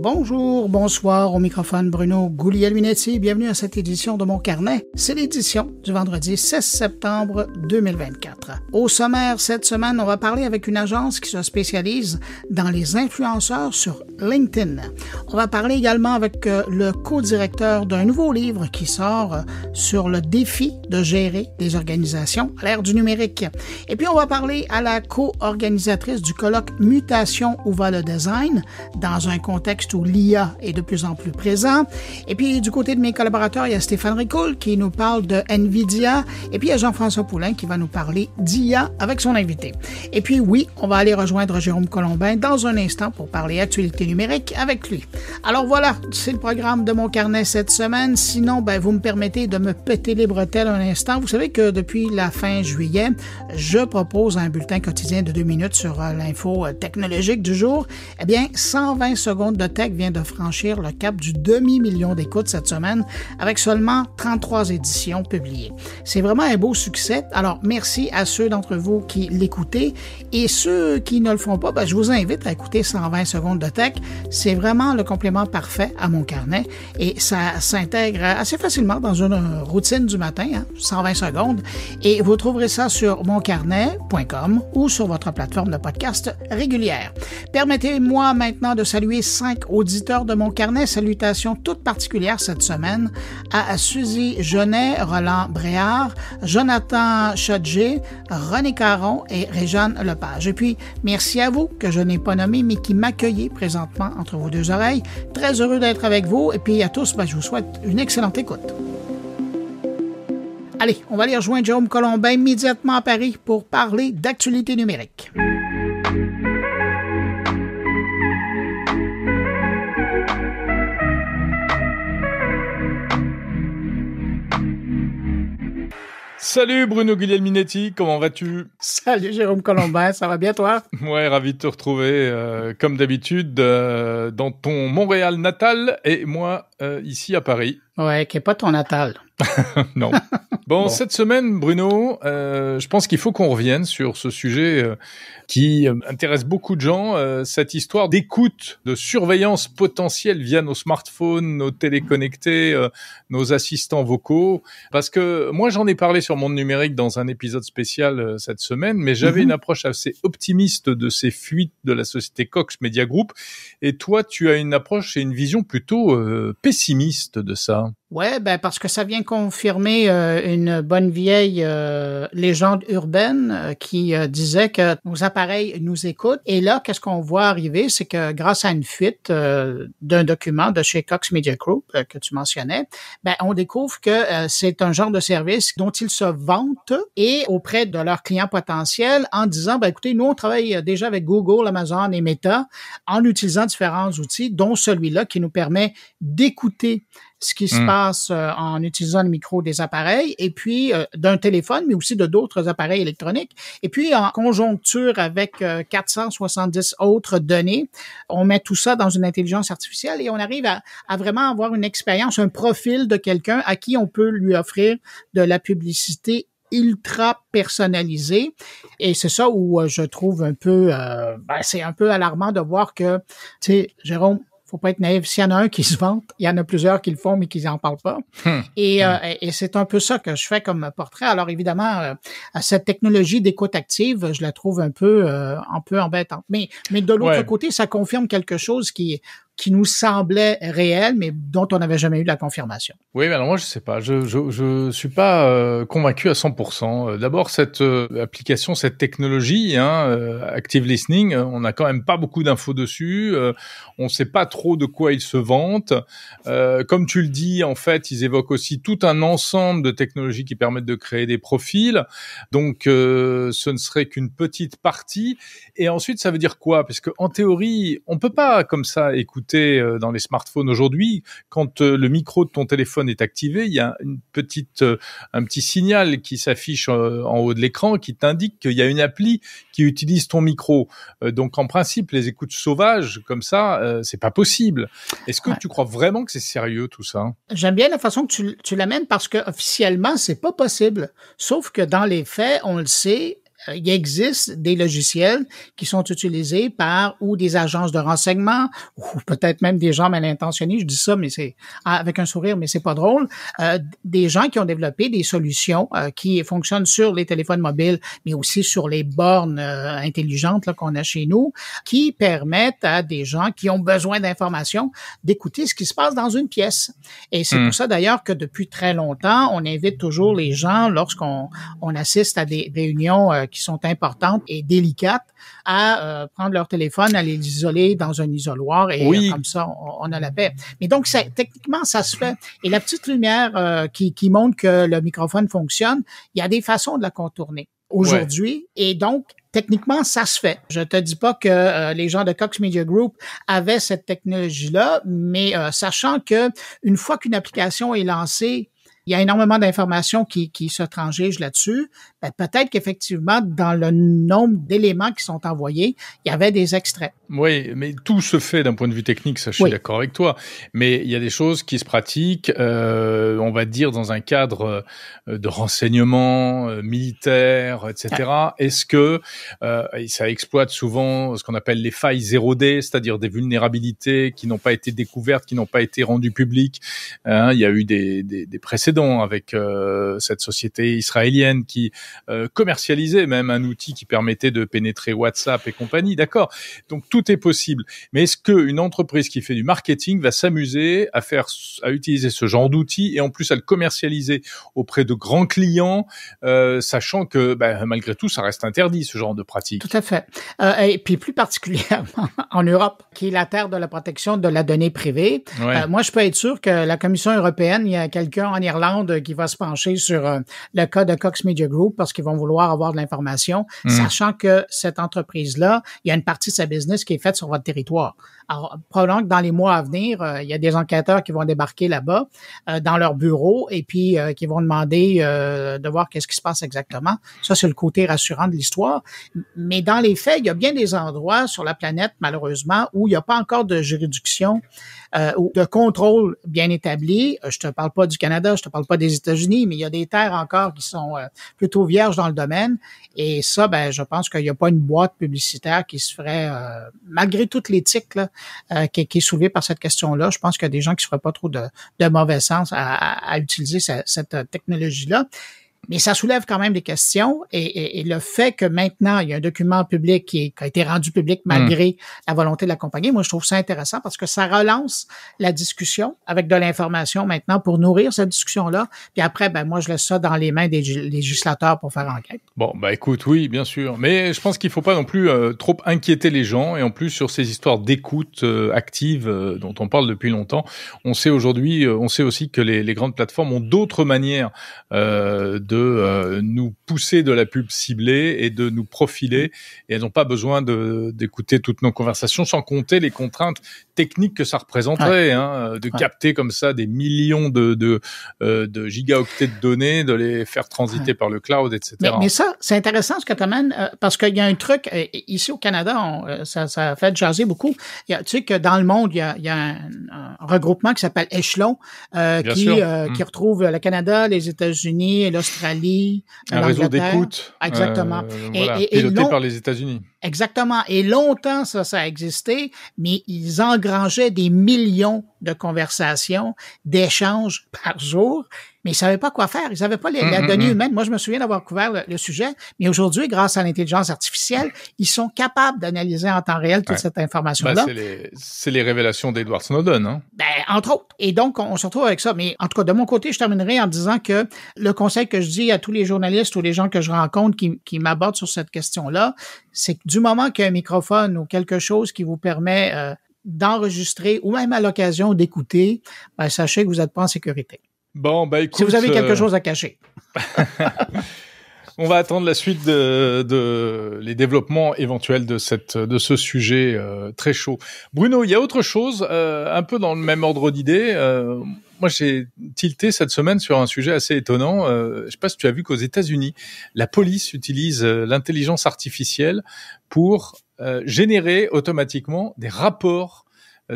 Bonjour, bonsoir, au microphone Bruno Guglielminetti. Bienvenue à cette édition de Mon Carnet. C'est l'édition du vendredi 16 septembre 2024. Au sommaire, cette semaine, on va parler avec une agence qui se spécialise dans les influenceurs sur LinkedIn. On va parler également avec le co-directeur d'un nouveau livre qui sort sur le défi de gérer des organisations à l'ère du numérique. Et puis, on va parler à la co-organisatrice du colloque Mutation où va le design, dans un contexte où l'IA est de plus en plus présent. Et puis, du côté de mes collaborateurs, il y a Stéphane Ricoul qui nous parle de NVIDIA. Et puis, il y a Jean-François Poulain qui va nous parler d'IA avec son invité. Et puis, oui, on va aller rejoindre Jérôme Colombin dans un instant pour parler actualité numérique avec lui. Alors voilà, c'est le programme de Mon Carnet cette semaine. Sinon, vous me permettez de me péter les bretelles un instant. Vous savez que depuis la fin juillet, je propose un bulletin quotidien de 2 minutes sur l'info technologique du jour. Eh bien, 120 secondes de tech vient de franchir le cap du demi-million d'écoutes cette semaine avec seulement 33 éditions publiées. C'est vraiment un beau succès. Alors, merci à ceux d'entre vous qui l'écoutez et ceux qui ne le font pas, je vous invite à écouter 120 secondes de tech. C'est vraiment le complément parfait à Mon Carnet et ça s'intègre assez facilement dans une routine du matin, 120 secondes. Et vous trouverez ça sur moncarnet.com ou sur votre plateforme de podcast régulière. Permettez-moi maintenant de saluer 5 auditeurs de Mon Carnet. Salutations toutes particulières cette semaine à Suzy Genet, Roland Bréard, Jonathan Chodgé, René Caron et Réjeanne Lepage. Et puis, merci à vous que je n'ai pas nommé, mais qui m'accueillez présentement entre vos deux oreilles. Très heureux d'être avec vous. Et puis à tous, je vous souhaite une excellente écoute. Allez, on va aller rejoindre Jérôme Colombin immédiatement à Paris pour parler d'actualité numérique. Salut Bruno Guglielminetti, comment vas-tu? Salut Jérôme Colombin, ça va bien toi? Ouais, ravi de te retrouver comme d'habitude dans ton Montréal natal et moi ici à Paris. Ouais, qui n'est pas ton natal. Non. Bon, cette semaine, Bruno, je pense qu'il faut qu'on revienne sur ce sujet qui intéresse beaucoup de gens, cette histoire d'écoute, de surveillance potentielle via nos smartphones, nos téléconnectés, nos assistants vocaux. Parce que moi, j'en ai parlé sur Monde Numérique dans un épisode spécial cette semaine, mais j'avais une approche assez optimiste de ces fuites de la société Cox Media Group. Et toi, tu as une approche et une vision plutôt pessimiste de ça. Ouais, parce que ça vient confirmer une bonne vieille légende urbaine qui disait que nos appareils nous écoutent. Et là, qu'est-ce qu'on voit arriver? C'est que grâce à une fuite d'un document de chez Cox Media Group que tu mentionnais, on découvre que c'est un genre de service dont ils se vantent et auprès de leurs clients potentiels en disant, écoutez, nous, on travaille déjà avec Google, Amazon et Meta en utilisant différents outils, dont celui-là qui nous permet d'écouter ce qui se passe en utilisant le micro des appareils et puis d'un téléphone, mais aussi de d'autres appareils électroniques. Et puis, en conjoncture avec 470 autres données, on met tout ça dans une intelligence artificielle et on arrive à vraiment avoir une expérience, un profil de quelqu'un à qui on peut lui offrir de la publicité ultra personnalisée. Et c'est ça où je trouve un peu, c'est un peu alarmant de voir que, tu sais, Jérôme, faut pas être naïf. S'il y en a un qui se vante, il y en a plusieurs qui le font, mais qui n'en parlent pas. Et c'est un peu ça que je fais comme portrait. Alors, évidemment, cette technologie d'écoute active, je la trouve un peu embêtante. Mais de l'autre côté, ça confirme quelque chose qui nous semblait réel, mais dont on n'avait jamais eu la confirmation. Oui, mais alors moi, je sais pas. Je suis pas convaincu à 100%. D'abord, cette application, cette technologie, Active Listening, on n'a quand même pas beaucoup d'infos dessus. On sait pas trop de quoi ils se vantent. Comme tu le dis, en fait, ils évoquent aussi tout un ensemble de technologies qui permettent de créer des profils. Donc, ce ne serait qu'une petite partie. Et ensuite, ça veut dire quoi? Parce que en théorie, on peut pas comme ça écouter dans les smartphones aujourd'hui. Quand le micro de ton téléphone est activé, il y a un petit signal qui s'affiche en haut de l'écran qui t'indique qu'il y a une appli qui utilise ton micro. Donc, en principe, les écoutes sauvages comme ça, c'est pas possible. Est-ce que tu crois vraiment que c'est sérieux tout ça? J'aime bien la façon que tu l'amènes parce que officiellement, c'est pas possible. Sauf que dans les faits, on le sait, il existe des logiciels qui sont utilisés par ou des agences de renseignement ou peut-être même des gens mal intentionnés. Je dis ça, mais c'est avec un sourire, mais c'est pas drôle. Des gens qui ont développé des solutions qui fonctionnent sur les téléphones mobiles, mais aussi sur les bornes intelligentes là, qu'on a chez nous, qui permettent à des gens qui ont besoin d'informations d'écouter ce qui se passe dans une pièce. Et c'est pour ça d'ailleurs que depuis très longtemps, on invite toujours les gens lorsqu'on assiste à des réunions qui sont importantes et délicates à prendre leur téléphone, à les isoler dans un isoloir et comme ça, on a la paix. Mais donc, techniquement, ça se fait. Et la petite lumière qui montre que le microphone fonctionne, il y a des façons de la contourner aujourd'hui. Et donc, techniquement, ça se fait. Je te dis pas que les gens de Cox Media Group avaient cette technologie-là, mais sachant que une fois qu'une application est lancée, il y a énormément d'informations qui se transgigent là-dessus. Ben, peut-être qu'effectivement, dans le nombre d'éléments qui sont envoyés, il y avait des extraits. Oui, mais tout se fait d'un point de vue technique, ça je suis d'accord avec toi. Mais il y a des choses qui se pratiquent, on va dire, dans un cadre de renseignement militaire, etc. Est-ce que ça exploite souvent ce qu'on appelle les failles 0D, c'est-à-dire des vulnérabilités qui n'ont pas été découvertes, qui n'ont pas été rendues publiques. Il y a eu des précédents avec cette société israélienne qui commercialisait même un outil qui permettait de pénétrer WhatsApp et compagnie. D'accord. Donc tout est possible. Mais est-ce qu'une entreprise qui fait du marketing va s'amuser à utiliser ce genre d'outils et en plus à le commercialiser auprès de grands clients, sachant que malgré tout, ça reste interdit ce genre de pratique. Tout à fait. Et puis plus particulièrement en Europe, qui est la terre de la protection de la donnée privée. Moi, je peux être sûr que la Commission européenne, il y a quelqu'un en Irlande qui va se pencher sur le cas de Cox Media Group parce qu'ils vont vouloir avoir de l'information, sachant que cette entreprise-là, il y a une partie de sa business qui est faite sur votre territoire. Alors, probablement que dans les mois à venir, il y a des enquêteurs qui vont débarquer là-bas dans leur bureau et puis qui vont demander de voir qu'est-ce qui se passe exactement. Ça, c'est le côté rassurant de l'histoire. Mais dans les faits, il y a bien des endroits sur la planète, malheureusement, où il n'y a pas encore de juridiction ou de contrôle bien établi. Je te parle pas du Canada, je te parle pas des États-Unis, mais il y a des terres encore qui sont plutôt vierges dans le domaine. Et ça, je pense qu'il n'y a pas une boîte publicitaire qui se ferait, malgré toute l'éthique là, qui est soulevée par cette question-là. Je pense qu'il y a des gens qui ne se feraient pas trop de mauvais sens à utiliser cette technologie-là. Mais ça soulève quand même des questions et le fait que maintenant, il y a un document public qui a été rendu public malgré la volonté de la compagnie, moi, je trouve ça intéressant parce que ça relance la discussion avec de l'information maintenant pour nourrir cette discussion-là. Puis après, moi, je laisse ça dans les mains des législateurs pour faire enquête. Bon, écoute, oui, bien sûr. Mais je pense qu'il faut pas non plus trop inquiéter les gens et en plus sur ces histoires d'écoute active dont on parle depuis longtemps. On sait aussi que les grandes plateformes ont d'autres manières de nous pousser de la pub ciblée et de nous profiler, et elles n'ont pas besoin d'écouter toutes nos conversations, sans compter les contraintes techniques que ça représenterait, de capter comme ça des millions de gigaoctets de données, de les faire transiter par le cloud, etc. Mais ça, c'est intéressant ce que tu amènes, parce qu'il y a un truc, ici au Canada, ça a fait jaser beaucoup. Tu sais que dans le monde, il y a un regroupement qui s'appelle Echelon, qui retrouve le Canada, les États-Unis et l'Australie. Un réseau d'écoute. Exactement. Piloté par les États-Unis. Exactement. Et longtemps, ça a existé, mais ils engrangeaient des millions de conversations, d'échanges par jour, mais ils savaient pas quoi faire. Ils savaient pas la donnée humaine. Moi, je me souviens d'avoir couvert le sujet, mais aujourd'hui, grâce à l'intelligence artificielle, ils sont capables d'analyser en temps réel toute cette information-là. C'est les révélations d'Edward Snowden, hein? Entre autres. Et donc, on se retrouve avec ça. Mais en tout cas, de mon côté, je terminerai en disant que le conseil que je dis à tous les journalistes ou les gens que je rencontre qui m'abordent sur cette question-là, c'est que du moment qu'il y a un microphone ou quelque chose qui vous permet d'enregistrer ou même à l'occasion d'écouter, sachez que vous n'êtes pas en sécurité. Bon, écoute, si vous avez quelque chose à cacher. On va attendre la suite de les développements éventuels de ce sujet très chaud. Bruno, il y a autre chose, un peu dans le même ordre d'idée. Moi, j'ai tilté cette semaine sur un sujet assez étonnant. Je sais pas si tu as vu qu'aux États-Unis, la police utilise l'intelligence artificielle pour générer automatiquement des rapports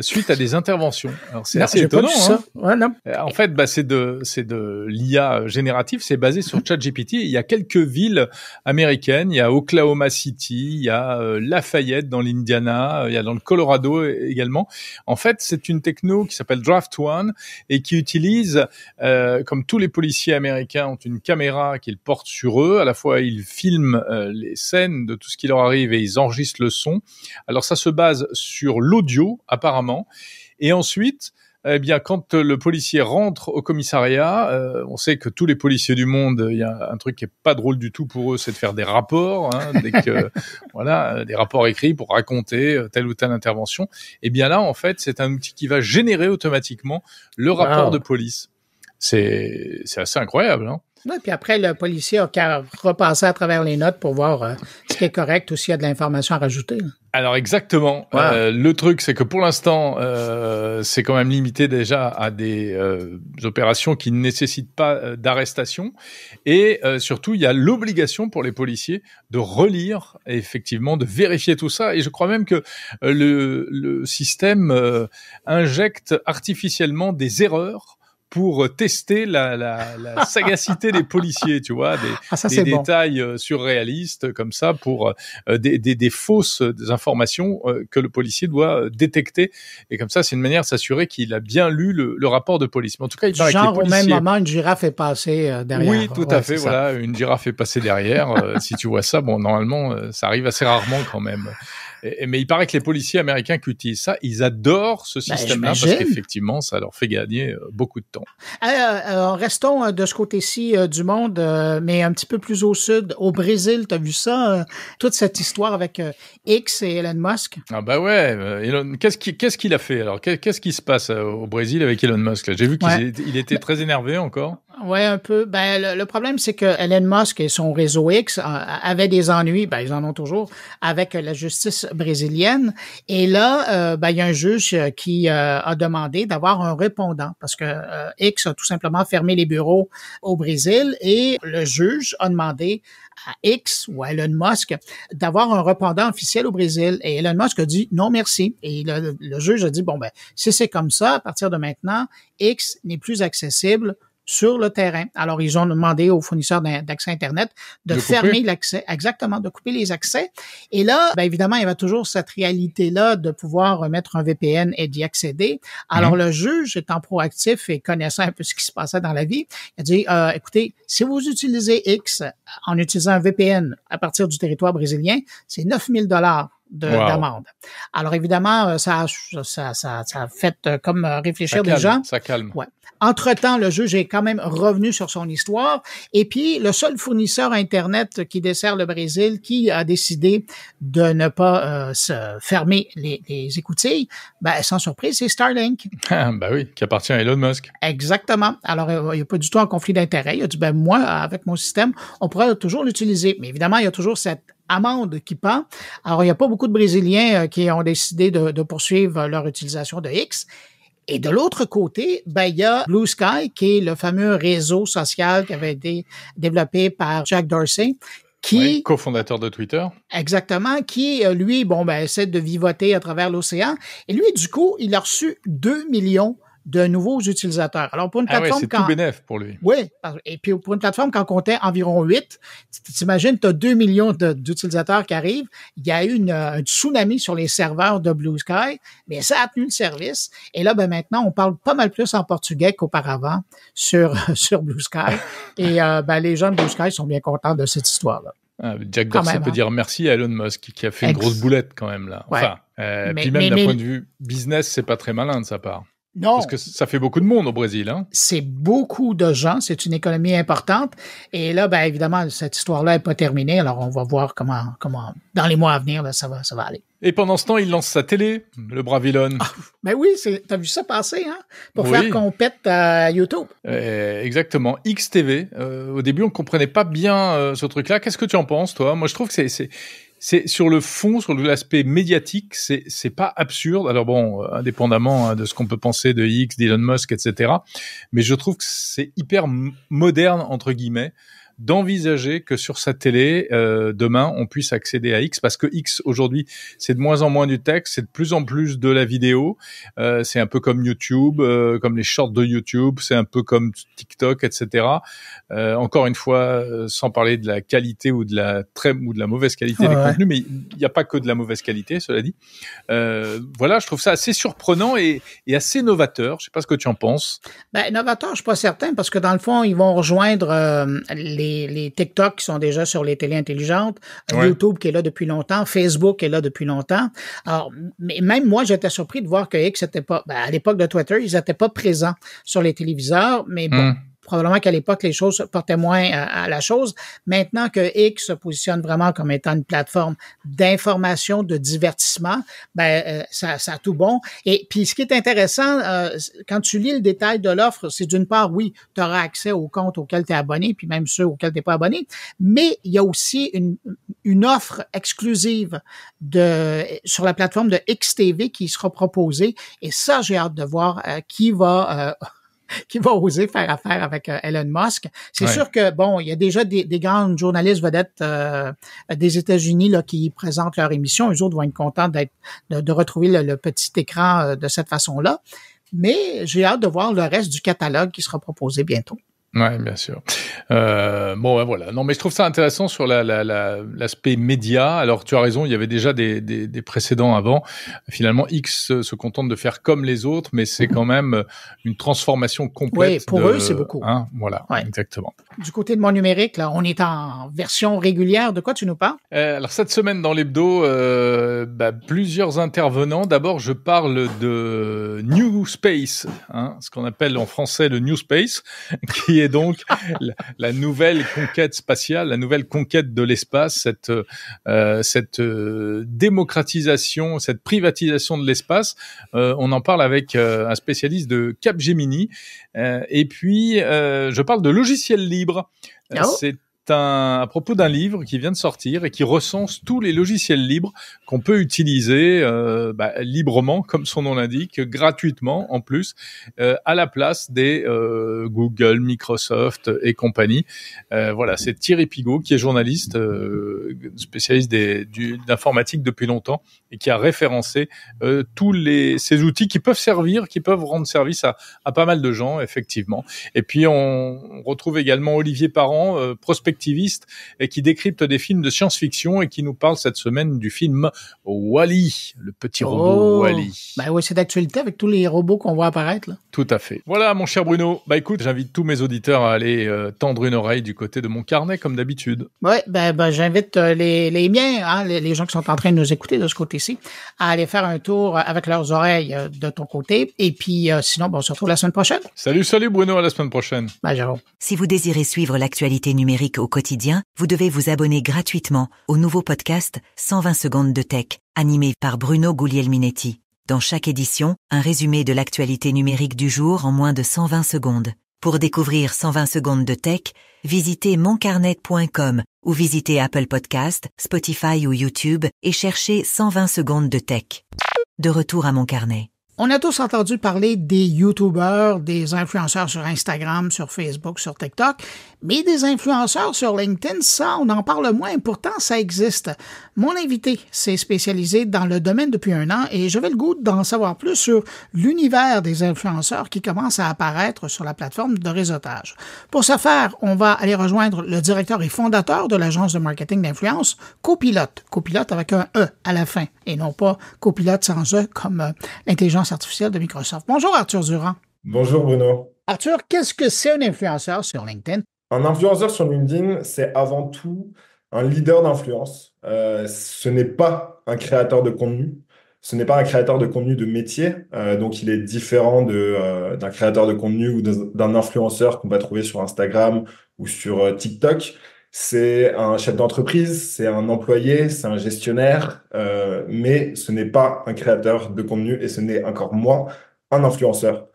suite à des interventions. Alors c'est assez étonnant. Hein. Ouais, non. En fait, c'est de l'IA générative. C'est basé sur ChatGPT. Il y a quelques villes américaines. Il y a Oklahoma City, il y a Lafayette dans l'Indiana, il y a dans le Colorado également. En fait, c'est une techno qui s'appelle Draft One et qui utilise, comme tous les policiers américains ont une caméra qu'ils portent sur eux. À la fois, ils filment les scènes de tout ce qui leur arrive et ils enregistrent le son. Alors ça se base sur l'audio apparemment. Et ensuite, eh bien, quand le policier rentre au commissariat, on sait que tous les policiers du monde, il y a un truc qui est pas drôle du tout pour eux, c'est de faire des rapports, hein, dès que, voilà, des rapports écrits pour raconter telle ou telle intervention. Et bien là, en fait, c'est un outil qui va générer automatiquement le rapport de police. C'est assez incroyable, hein. Oui, puis après, le policier a qu'à repasser à travers les notes pour voir ce qui est correct ou s'il y a de l'information à rajouter. Alors exactement. Wow. Le truc, c'est que pour l'instant, c'est quand même limité déjà à des opérations qui ne nécessitent pas d'arrestation. Et surtout, il y a l'obligation pour les policiers de relire et effectivement de vérifier tout ça. Et je crois même que le système injecte artificiellement des erreurs pour tester la sagacité des policiers, tu vois, des détails surréalistes comme ça pour des fausses informations que le policier doit détecter. Et comme ça, c'est une manière de s'assurer qu'il a bien lu le rapport de police. Mais en tout cas, il paraît que les policiers... au même moment, une girafe est passée derrière. Oui, tout à fait, voilà, une girafe est passée derrière. Si tu vois ça, bon, normalement, ça arrive assez rarement quand même. Mais il paraît que les policiers américains qui utilisent ça, ils adorent ce système-là parce qu'effectivement, ça leur fait gagner beaucoup de temps. Restons de ce côté-ci du monde, mais un petit peu plus au sud, au Brésil. Tu as vu ça, toute cette histoire avec X et Elon Musk? Ah bah ouais, qu'est-ce qu'il a fait alors? Qu'est-ce qui se passe au Brésil avec Elon Musk là? J'ai vu qu'il était très énervé encore. Ouais, un peu. Ben, le problème, c'est que Elon Musk et son réseau X avaient des ennuis, ben, ils en ont toujours, avec la justice brésilienne. Et là, il y a un juge qui a demandé d'avoir un répondant parce que X a tout simplement fermé les bureaux au Brésil et le juge a demandé à X ou à Elon Musk d'avoir un répondant officiel au Brésil. Et Elon Musk a dit non, merci. Et le juge a dit, bon, ben, si c'est comme ça, à partir de maintenant, X n'est plus accessible sur le terrain. Alors, ils ont demandé aux fournisseurs d'accès Internet de fermer l'accès, exactement, de couper les accès. Et là, ben, évidemment, il y avait toujours cette réalité-là de pouvoir mettre un VPN et d'y accéder. Alors, le juge, étant proactif et connaissant un peu ce qui se passait dans la vie, il a dit, écoutez, si vous utilisez X en utilisant un VPN à partir du territoire brésilien, c'est 9 000 $ d'amende. Alors, évidemment, ça a fait comme réfléchir les gens. Ça calme. Ouais. Entre-temps, le juge est quand même revenu sur son histoire. Et puis, le seul fournisseur Internet qui dessert le Brésil, qui a décidé de ne pas se fermer les écoutilles, ben, sans surprise, c'est Starlink. Ben oui, qui appartient à Elon Musk. Exactement. Alors, il n'y a pas du tout un conflit d'intérêt. Il a dit, ben, moi, avec mon système, on pourrait toujours l'utiliser. Mais évidemment, il y a toujours cette amende qui pend. Alors, il n'y a pas beaucoup de Brésiliens qui ont décidé de poursuivre leur utilisation de X. Et de l'autre côté, ben, il y a Blue Sky, qui est le fameux réseau social qui avait été développé par Jack Dorsey, qui... cofondateur de Twitter. Exactement, qui, lui, essaie de vivoter à travers l'océan. Et lui, du coup, il a reçu 2 millions de nouveaux utilisateurs. Alors, pour une plateforme... c'est tout bénef pour lui. Oui, et puis pour une plateforme qui en comptait environ 8, t'imagines, tu as 2 millions d'utilisateurs qui arrivent. Il y a eu un tsunami sur les serveurs de Blue Sky, mais ça a tenu le service. Et là, maintenant, on parle pas mal plus en portugais qu'auparavant sur Blue Sky. Et les gens de Blue Sky sont bien contents de cette histoire-là. Jack Dorsey peut dire merci à Elon Musk, qui a fait une grosse boulette quand même, là. Enfin, puis même d'un point de vue business, c'est pas très malin de sa part. Non. Parce que ça fait beaucoup de monde au Brésil, hein. C'est beaucoup de gens, c'est une économie importante. Et là, évidemment, cette histoire-là n'est pas terminée. Alors, on va voir comment, dans les mois à venir, là, ça va aller. Et pendant ce temps, il lance sa télé, le brave Elon. Oui, t'as vu ça passer, hein? Pour faire qu'on pète YouTube. Exactement. XTV. Au début, on comprenait pas bien ce truc-là. Qu'est-ce que tu en penses, toi? Moi, je trouve que c'est sur le fond, sur l'aspect médiatique, c'est pas absurde. Alors bon, indépendamment de ce qu'on peut penser de X, d'Elon Musk, etc. Mais je trouve que c'est hyper moderne, entre guillemets, d'envisager que sur sa télé, demain, on puisse accéder à X, parce que X, aujourd'hui, c'est de moins en moins du texte, c'est de plus en plus de la vidéo. C'est un peu comme YouTube, comme les shorts de YouTube, c'est un peu comme TikTok, etc. Encore une fois, sans parler de la qualité ou de la mauvaise qualité des contenus, mais il n'y a pas que de la mauvaise qualité, cela dit. Voilà, je trouve ça assez surprenant et assez novateur. Je sais pas ce que tu en penses. Ben, novateur, je suis pas certain, parce que dans le fond, ils vont rejoindre les TikTok qui sont déjà sur les télés intelligentes, YouTube qui est là depuis longtemps, Facebook est là depuis longtemps. Alors, mais même moi, j'étais surpris de voir que X n'était pas, à l'époque de Twitter, ils n'étaient pas présents sur les téléviseurs, mais bon. Probablement qu'à l'époque, les choses portaient moins à la chose. Maintenant que X se positionne vraiment comme étant une plateforme d'information, de divertissement, ça a tout bon. Et puis, ce qui est intéressant, quand tu lis le détail de l'offre, c'est d'une part, oui, tu auras accès aux comptes auxquels tu es abonné, puis même ceux auxquels tu n'es pas abonné, mais il y a aussi une offre exclusive sur la plateforme de XTV qui sera proposée. Et ça, j'ai hâte de voir qui va oser faire affaire avec Elon Musk. C'est sûr que, bon, il y a déjà des grands journalistes vedettes des États-Unis là qui présentent leur émission. Eux autres vont être contents de retrouver le petit écran de cette façon-là. Mais j'ai hâte de voir le reste du catalogue qui sera proposé bientôt. Ouais, bien sûr. Voilà. Non, mais je trouve ça intéressant sur l'aspect média. Alors, tu as raison, il y avait déjà des précédents avant. Finalement, X se contente de faire comme les autres, mais c'est quand même une transformation complète. Oui, pour eux, c'est beaucoup. Voilà, exactement. Du côté de Mon Numérique, là, on est en version régulière. De quoi tu nous parles? Alors, cette semaine, dans l'hebdo, plusieurs intervenants. D'abord, je parle de New Space, ce qu'on appelle en français le New Space, qui est donc la nouvelle conquête spatiale, la nouvelle conquête de l'espace, cette démocratisation, cette privatisation de l'espace. On en parle avec un spécialiste de Capgemini. Et puis, je parle de logiciels libres. C'est à propos d'un livre qui vient de sortir et qui recense tous les logiciels libres qu'on peut utiliser librement, comme son nom l'indique, gratuitement en plus, à la place des Google, Microsoft et compagnie. Voilà, c'est Thierry Pigault qui est journaliste, spécialiste d'informatique depuis longtemps et qui a référencé tous ces outils qui peuvent rendre service à pas mal de gens, effectivement. Et puis on retrouve également Olivier Parent, prospectiviste, et qui décrypte des films de science-fiction et qui nous parle cette semaine du film Wall-E, le petit robot Wall-E. Ben oui, c'est d'actualité avec tous les robots qu'on voit apparaître, là. Tout à fait. Voilà, mon cher Bruno. Écoute, j'invite tous mes auditeurs à aller tendre une oreille du côté de mon carnet, comme d'habitude. Oui, j'invite les miens, les gens qui sont en train de nous écouter de ce côté-ci, à aller faire un tour avec leurs oreilles de ton côté. Et puis, sinon, on se retrouve la semaine prochaine. Salut Bruno, à la semaine prochaine. Jérôme. Si vous désirez suivre l'actualité numérique au quotidien, vous devez vous abonner gratuitement au nouveau podcast 120 secondes de tech, animé par Bruno Guglielminetti. Dans chaque édition, un résumé de l'actualité numérique du jour en moins de 120 secondes. Pour découvrir 120 secondes de tech, visitez moncarnet.com ou visitez Apple Podcast, Spotify ou YouTube et cherchez 120 secondes de tech. De retour à Mon Carnet. On a tous entendu parler des YouTubers, des influenceurs sur Instagram, sur Facebook, sur TikTok, mais des influenceurs sur LinkedIn, ça, on en parle moins, pourtant ça existe. Mon invité s'est spécialisé dans le domaine depuis 1 an et j'avais le goût d'en savoir plus sur l'univers des influenceurs qui commence à apparaître sur la plateforme de réseautage. Pour ce faire, on va aller rejoindre le directeur et fondateur de l'agence de marketing d'influence, Copilote. Copilote avec un E à la fin et non pas Copilote sans E comme l'intelligence artificielle de Microsoft. Bonjour Arthur Durand. Bonjour Bruno. Arthur, qu'est-ce que c'est un influenceur sur LinkedIn? Un influenceur sur LinkedIn, c'est avant tout un leader d'influence. Ce n'est pas un créateur de contenu. Ce n'est pas un créateur de contenu de métier. Donc, il est différent d'un créateur de contenu ou d'un influenceur qu'on va trouver sur Instagram ou sur TikTok. C'est un chef d'entreprise, c'est un employé, c'est un gestionnaire, mais ce n'est pas un créateur de contenu et ce n'est encore moins un influenceur.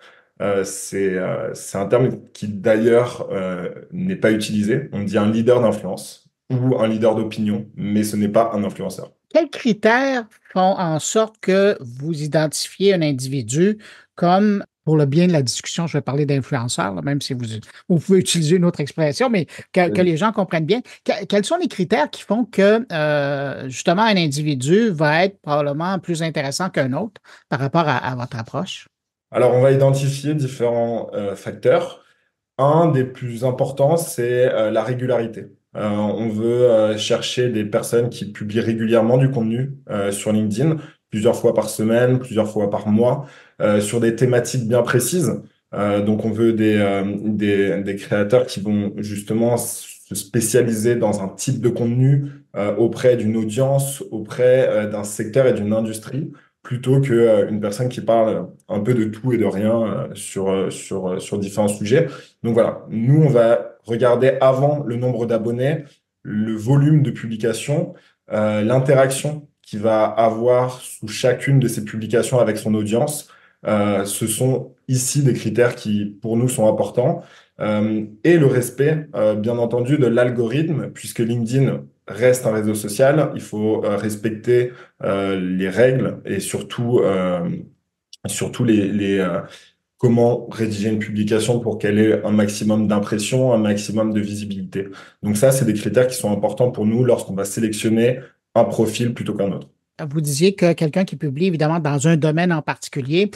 C'est un terme qui d'ailleurs n'est pas utilisé. On dit un leader d'influence ou un leader d'opinion, mais ce n'est pas un influenceur. Quels critères font en sorte que vous identifiez un individu comme pour le bien de la discussion, je vais parler d'influenceurs, là, même si vous pouvez utiliser une autre expression, mais que les gens comprennent bien. Quels sont les critères qui font que, justement, un individu va être probablement plus intéressant qu'un autre par rapport à votre approche? Alors, on va identifier différents facteurs. Un des plus importants, c'est la régularité. On veut chercher des personnes qui publient régulièrement du contenu sur LinkedIn, plusieurs fois par semaine, plusieurs fois par mois, sur des thématiques bien précises. Donc, on veut des créateurs qui vont justement se spécialiser dans un type de contenu auprès d'une audience, auprès d'un secteur et d'une industrie, plutôt qu'une personne qui parle un peu de tout et de rien sur différents sujets. Donc voilà, nous, on va regarder avant le nombre d'abonnés, le volume de publications, l'interaction qu'il va avoir sous chacune de ces publications avec son audience. Ce sont ici des critères qui, pour nous, sont importants. Et le respect, bien entendu, de l'algorithme, puisque LinkedIn reste un réseau social. Il faut respecter les règles et surtout comment rédiger une publication pour qu'elle ait un maximum d'impressions, un maximum de visibilité. Donc ça, c'est des critères qui sont importants pour nous lorsqu'on va sélectionner un profil plutôt qu'un autre. Vous disiez que quelqu'un qui publie évidemment dans un domaine en particulier,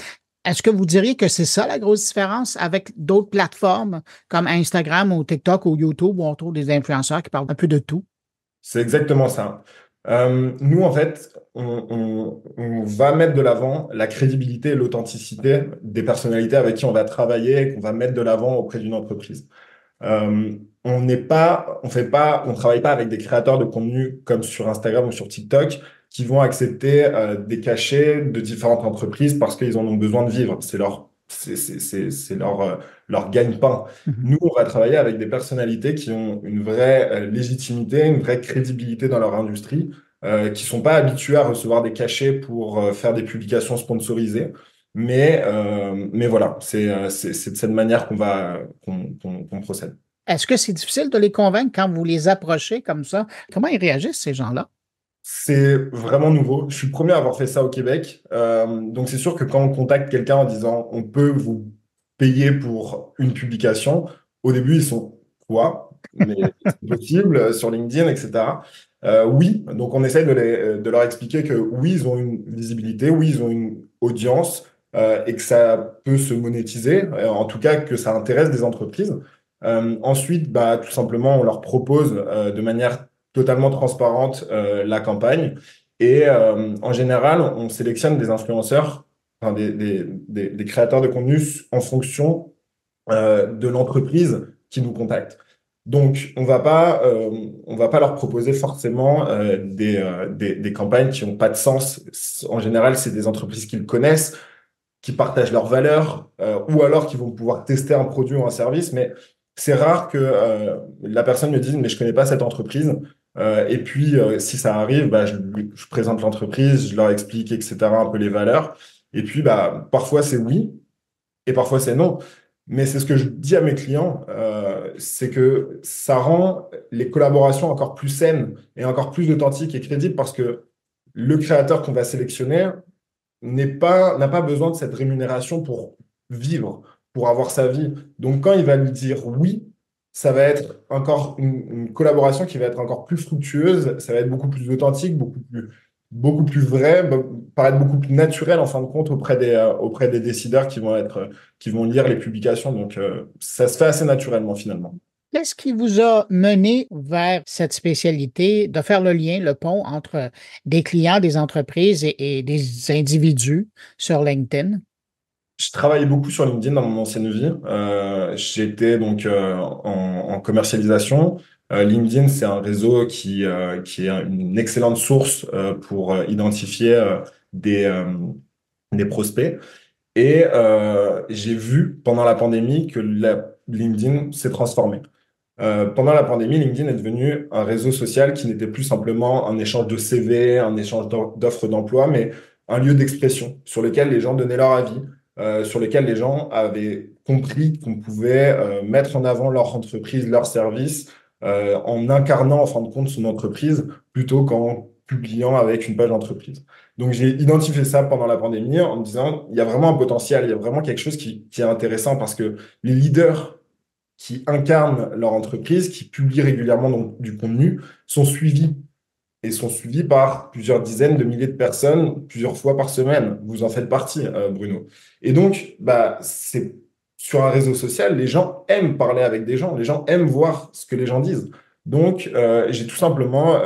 est-ce que vous diriez que c'est ça la grosse différence avec d'autres plateformes comme Instagram ou TikTok ou YouTube où on trouve des influenceurs qui parlent un peu de tout? C'est exactement ça. Nous, en fait, on va mettre de l'avant la crédibilité et l'authenticité des personnalités avec qui on va travailler et qu'on va mettre de l'avant auprès d'une entreprise. On travaille pas avec des créateurs de contenu comme sur Instagram ou sur TikTok qui vont accepter des cachets de différentes entreprises parce qu'ils en ont besoin de vivre. C'est leur gagne-pain. Nous, on va travailler avec des personnalités qui ont une vraie légitimité, une vraie crédibilité dans leur industrie, qui sont pas habitués à recevoir des cachets pour faire des publications sponsorisées. Mais voilà, c'est de cette manière qu'on procède. Est-ce que c'est difficile de les convaincre quand vous les approchez comme ça? Comment ils réagissent, ces gens-là? C'est vraiment nouveau. Je suis le premier à avoir fait ça au Québec. Donc, c'est sûr que quand on contacte quelqu'un en disant on peut vous payer pour une publication, au début, ils sont quoi? Mais c'est possible sur LinkedIn, etc. Oui, donc on essaye de leur expliquer que oui, ils ont une visibilité, oui, ils ont une audience et que ça peut se monétiser, en tout cas que ça intéresse des entreprises. Ensuite, bah, tout simplement, on leur propose de manière totalement transparente la campagne. Et en général, on sélectionne des influenceurs, enfin, des créateurs de contenu en fonction de l'entreprise qui nous contacte. Donc, on va pas leur proposer forcément des campagnes qui n'ont pas de sens. En général, c'est des entreprises qu'ils connaissent, qui partagent leurs valeurs, ou alors qui vont pouvoir tester un produit ou un service. Mais c'est rare que la personne me dise, mais je connais pas cette entreprise. Et puis, si ça arrive, bah, je présente l'entreprise, je leur explique, etc., un peu les valeurs. Et puis, bah, parfois, c'est oui et parfois, c'est non. Mais c'est ce que je dis à mes clients, c'est que ça rend les collaborations encore plus saines et encore plus authentiques et crédibles parce que le créateur qu'on va sélectionner n'a pas besoin de cette rémunération pour vivre, pour avoir sa vie. Donc, quand il va lui dire oui, ça va être encore une collaboration qui va être encore plus fructueuse, ça va être beaucoup plus authentique, beaucoup plus vrai, paraître beaucoup plus naturel en fin de compte auprès des décideurs qui vont lire les publications. Donc, ça se fait assez naturellement finalement. Qu'est-ce qui vous a mené vers cette spécialité de faire le lien, le pont entre des clients, des entreprises et des individus sur LinkedIn? Je travaillais beaucoup sur LinkedIn dans mon ancienne vie. J'étais donc en commercialisation. LinkedIn, c'est un réseau qui est une excellente source pour identifier des prospects. Et j'ai vu pendant la pandémie que LinkedIn s'est transformé. Pendant la pandémie, LinkedIn est devenu un réseau social qui n'était plus simplement un échange de CV, un échange d'offres d'emploi, mais un lieu d'expression sur lequel les gens donnaient leur avis, sur lequel les gens avaient compris qu'on pouvait mettre en avant leur entreprise, leur service, en incarnant en fin de compte son entreprise, plutôt qu'en publiant avec une page d'entreprise. Donc, j'ai identifié ça pendant la pandémie en me disant, il y a vraiment un potentiel, il y a vraiment quelque chose qui est intéressant parce que les leaders qui incarnent leur entreprise, qui publient régulièrement donc, du contenu, sont suivis et sont suivis par plusieurs dizaines de milliers de personnes plusieurs fois par semaine. Vous en faites partie, Bruno. Et donc, c'est sur un réseau social, les gens aiment parler avec des gens, les gens aiment voir ce que les gens disent. Donc, j'ai tout simplement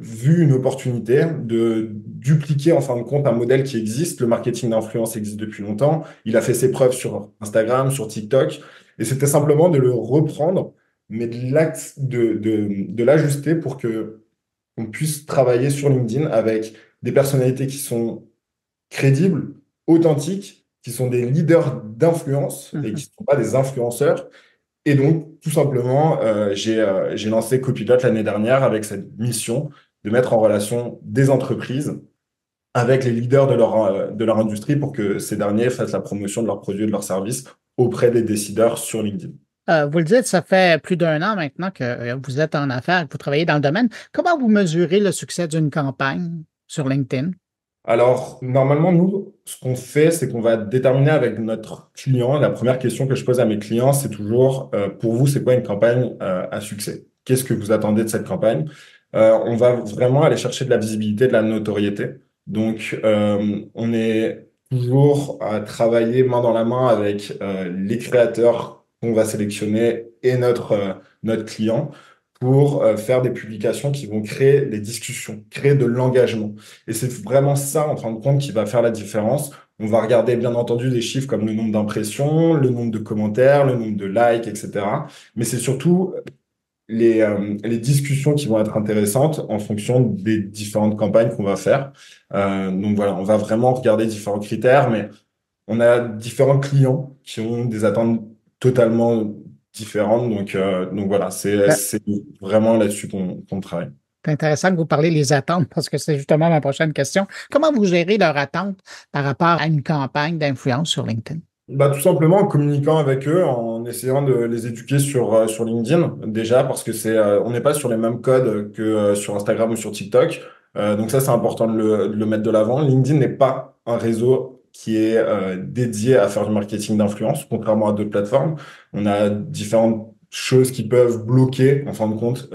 vu une opportunité de dupliquer en fin de compte un modèle qui existe. Le marketing d'influence existe depuis longtemps. Il a fait ses preuves sur Instagram, sur TikTok. Et c'était simplement de le reprendre, mais de l'ajuster pour que on puisse travailler sur LinkedIn avec des personnalités qui sont crédibles, authentiques, qui sont des leaders d'influence et qui ne sont pas des influenceurs. Et donc, tout simplement, j'ai lancé Copilot l'année dernière avec cette mission de mettre en relation des entreprises avec les leaders de leur industrie pour que ces derniers fassent la promotion de leurs produits et de leurs services auprès des décideurs sur LinkedIn. Vous le dites, ça fait plus d'1 an maintenant que vous êtes en affaires, que vous travaillez dans le domaine. Comment vous mesurez le succès d'une campagne sur LinkedIn? Alors, normalement, nous, ce qu'on fait, c'est qu'on va déterminer avec notre client. La première question que je pose à mes clients, c'est toujours, pour vous, c'est quoi une campagne à succès? Qu'est-ce que vous attendez de cette campagne? On va vraiment aller chercher de la visibilité, de la notoriété. Donc, on est toujours à travailler main dans la main avec les créateurs qu'on va sélectionner et notre client pour faire des publications qui vont créer des discussions, créer de l'engagement. Et c'est vraiment ça, en fin de compte, qui va faire la différence. On va regarder, bien entendu, des chiffres comme le nombre d'impressions, le nombre de commentaires, le nombre de likes, etc. Mais c'est surtout les discussions qui vont être intéressantes en fonction des différentes campagnes qu'on va faire. Donc voilà, on va vraiment regarder différents critères, mais on a différents clients qui ont des attentes totalement différentes. Donc voilà, c'est vraiment là-dessus qu'on travaille. C'est intéressant que vous parlez des attentes parce que c'est justement ma prochaine question. Comment vous gérez leurs attentes par rapport à une campagne d'influence sur LinkedIn? Tout simplement en communiquant avec eux, en essayant de les éduquer sur LinkedIn, déjà, parce que on n'est pas sur les mêmes codes que sur Instagram ou sur TikTok. Donc ça, c'est important de le mettre de l'avant. LinkedIn n'est pas un réseau qui est dédié à faire du marketing d'influence, contrairement à d'autres plateformes. On a différentes choses qui peuvent bloquer, en fin de compte,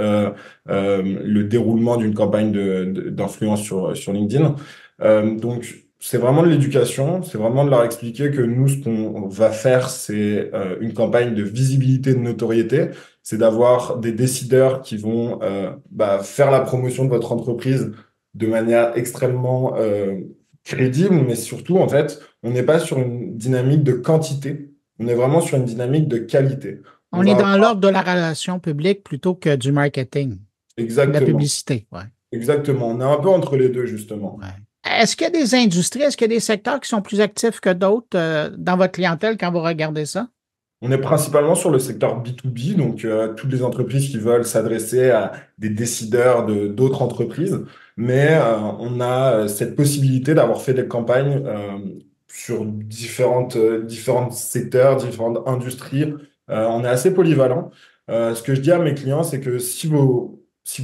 le déroulement d'une campagne d'influence sur LinkedIn. Donc, c'est vraiment de l'éducation, c'est vraiment de leur expliquer que nous, ce qu'on va faire, c'est une campagne de visibilité, de notoriété. C'est d'avoir des décideurs qui vont faire la promotion de votre entreprise de manière extrêmement crédible, mais surtout, en fait, on n'est pas sur une dynamique de quantité, on est vraiment sur une dynamique de qualité. On est dans l'ordre de la relation publique plutôt que du marketing. Exactement. De la publicité, ouais. Exactement. On est un peu entre les deux, justement. Ouais. Est-ce qu'il y a des industries, est-ce qu'il y a des secteurs qui sont plus actifs que d'autres dans votre clientèle quand vous regardez ça? On est principalement sur le secteur B2B, donc toutes les entreprises qui veulent s'adresser à des décideurs d'autres entreprises, mais on a cette possibilité d'avoir fait des campagnes sur différents secteurs, différentes industries. On est assez polyvalent. Ce que je dis à mes clients, c'est que si vos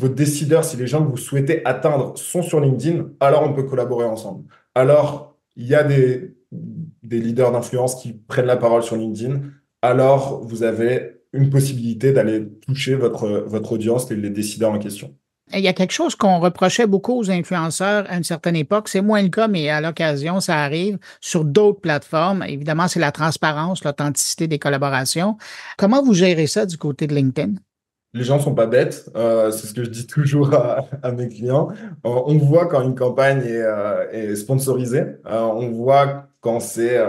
décideurs, si les gens que vous souhaitez atteindre sont sur LinkedIn, alors on peut collaborer ensemble. Alors, il y a des leaders d'influence qui prennent la parole sur LinkedIn. Alors vous avez une possibilité d'aller toucher votre audience et les décideurs en question. Il y a quelque chose qu'on reprochait beaucoup aux influenceurs à une certaine époque. C'est moins le cas, mais à l'occasion, ça arrive sur d'autres plateformes. Évidemment, c'est la transparence, l'authenticité des collaborations. Comment vous gérez ça du côté de LinkedIn? Les gens sont pas bêtes, c'est ce que je dis toujours à mes clients. On voit quand une campagne est sponsorisée, on voit quand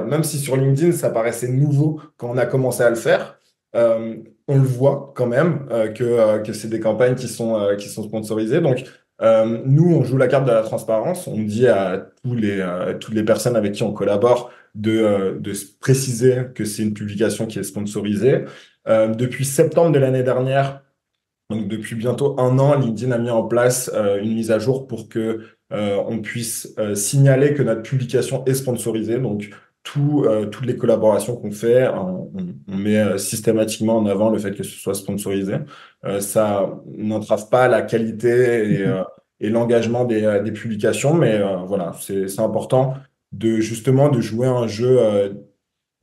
même si sur LinkedIn ça paraissait nouveau quand on a commencé à le faire, on le voit quand même que c'est des campagnes qui sont sponsorisées. Donc nous on joue la carte de la transparence, on dit à toutes les personnes avec qui on collabore de préciser que c'est une publication qui est sponsorisée. Depuis septembre de l'année dernière, donc depuis bientôt 1 an, LinkedIn a mis en place une mise à jour pour que on puisse signaler que notre publication est sponsorisée. Donc toutes les collaborations qu'on fait, on met systématiquement en avant le fait que ce soit sponsorisé. Ça n'entrave pas la qualité et l'engagement des publications, mais voilà, c'est important justement de jouer un jeu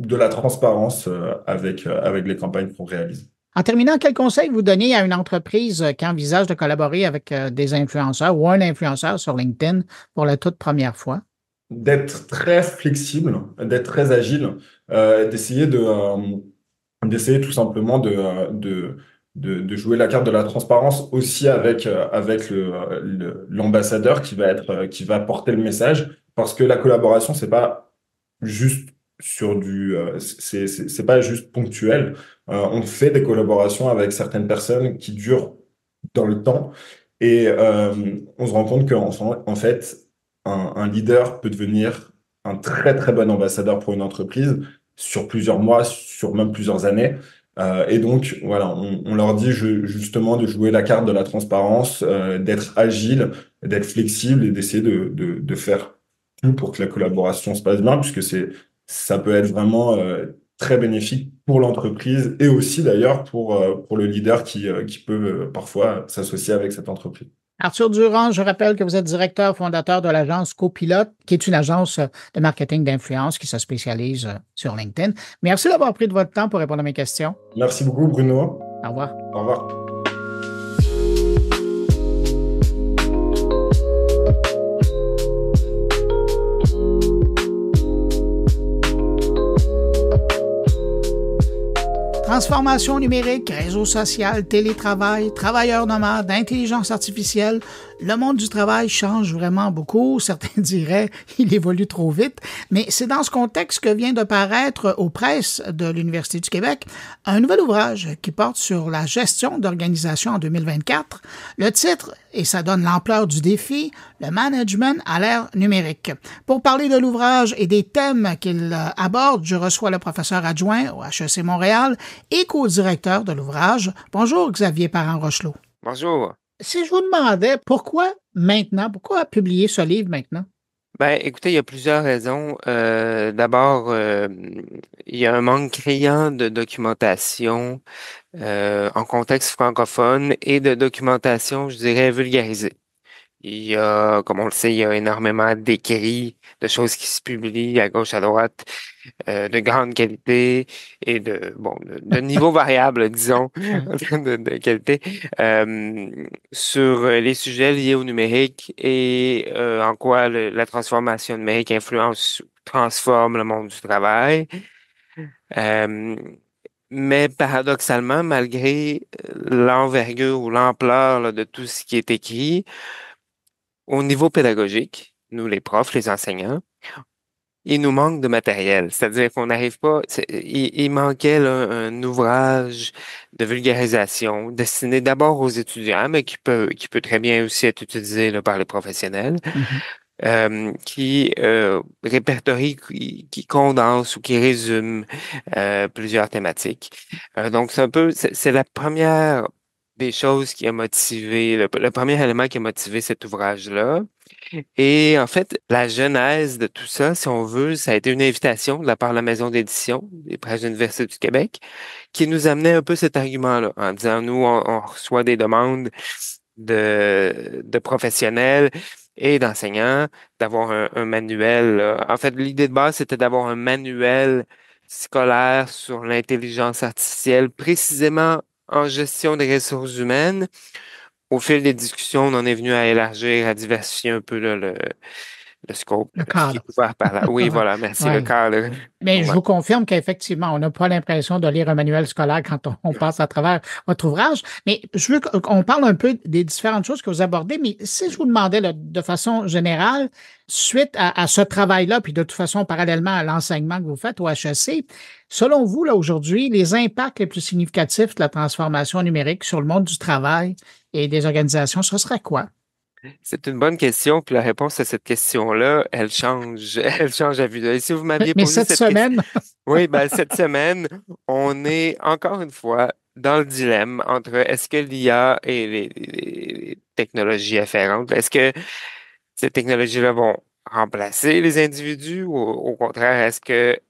de la transparence avec les campagnes qu'on réalise. En terminant, quel conseil vous donnez à une entreprise qui envisage de collaborer avec des influenceurs ou un influenceur sur LinkedIn pour la toute première fois? D'être très flexible, d'être très agile, d'essayer tout simplement de jouer la carte de la transparence aussi avec l'ambassadeur qui va porter le message, parce que la collaboration, c'est pas juste c'est pas juste ponctuel. On fait des collaborations avec certaines personnes qui durent dans le temps et on se rend compte en fait, un leader peut devenir un très très bon ambassadeur pour une entreprise sur plusieurs mois, sur même plusieurs années. Et donc, voilà, on leur dit justement de jouer la carte de la transparence, d'être agile, d'être flexible et d'essayer de faire tout pour que la collaboration se passe bien, puisque ça peut être vraiment très bénéfique pour l'entreprise et aussi d'ailleurs pour le leader qui peut parfois s'associer avec cette entreprise. Arthur Durand, je rappelle que vous êtes directeur fondateur de l'agence Copilote, qui est une agence de marketing d'influence qui se spécialise sur LinkedIn. Merci d'avoir pris de votre temps pour répondre à mes questions. Merci beaucoup, Bruno. Au revoir. Au revoir. Transformation numérique, réseau social, télétravail, travailleurs nomades, intelligence artificielle, le monde du travail change vraiment beaucoup. Certains diraient qu'il évolue trop vite, mais c'est dans ce contexte que vient de paraître aux presses de l'Université du Québec un nouvel ouvrage qui porte sur la gestion d'organisation en 2024. Le titre, et ça donne l'ampleur du défi, le management à l'ère numérique. Pour parler de l'ouvrage et des thèmes qu'il aborde, je reçois le professeur adjoint au HEC Montréal et co-directeur de l'ouvrage. Bonjour Xavier Parent-Rochelot. Bonjour. Si je vous demandais pourquoi maintenant, pourquoi publier ce livre maintenant? Ben, écoutez, il y a plusieurs raisons. D'abord, il y a un manque criant de documentation en contexte francophone et de documentation, je dirais, vulgarisée. Il y a, comme on le sait, il y a énormément d'écrits, de choses qui se publient à gauche, à droite, de grande qualité et de niveau variable, disons, en termes de qualité, sur les sujets liés au numérique et en quoi la transformation numérique transforme le monde du travail. Mais paradoxalement, malgré l'envergure ou l'ampleur là, de tout ce qui est écrit, au niveau pédagogique, nous les profs, les enseignants, il nous manque de matériel. C'est-à-dire qu'on n'arrive pas... Il manquait là, un ouvrage de vulgarisation destiné d'abord aux étudiants, mais qui peut très bien aussi être utilisé là, par les professionnels, qui répertorie, qui condense ou qui résume plusieurs thématiques. Donc, c'est la première des choses qui a motivé, le premier élément qui a motivé cet ouvrage-là. Et en fait, la genèse de tout ça, si on veut, ça a été une invitation de la part de la maison d'édition des Presses de l'Université du Québec qui nous amenait un peu cet argument-là en disant, nous, on reçoit des demandes de professionnels et d'enseignants d'avoir un manuel. En fait, l'idée de base, c'était d'avoir un manuel scolaire sur l'intelligence artificielle, précisément en gestion des ressources humaines. Au fil des discussions, on en est venu à élargir, à diversifier un peu là, le scope. Le cadre. Qui est couvert par là. Oui, voilà, merci, Ouais. le cadre. Mais je vous confirme qu'effectivement, on n'a pas l'impression de lire un manuel scolaire quand on passe à travers votre ouvrage. Mais je veux qu'on parle un peu des différentes choses que vous abordez. Mais si je vous demandais là, de façon générale, suite à ce travail-là, puis de toute façon, parallèlement à l'enseignement que vous faites au HEC, selon vous, là, aujourd'hui, les impacts les plus significatifs de la transformation numérique sur le monde du travail et des organisations, ce serait quoi? C'est une bonne question, puis la réponse à cette question-là, elle change à vue d'œil. Si vous m'aviez Mais posé cette semaine, Oui, ben cette semaine, on est encore une fois dans le dilemme entre est-ce que l'IA et les technologies afférentes, est-ce que ces technologies-là vont remplacer les individus ou au contraire, est-ce qu'elles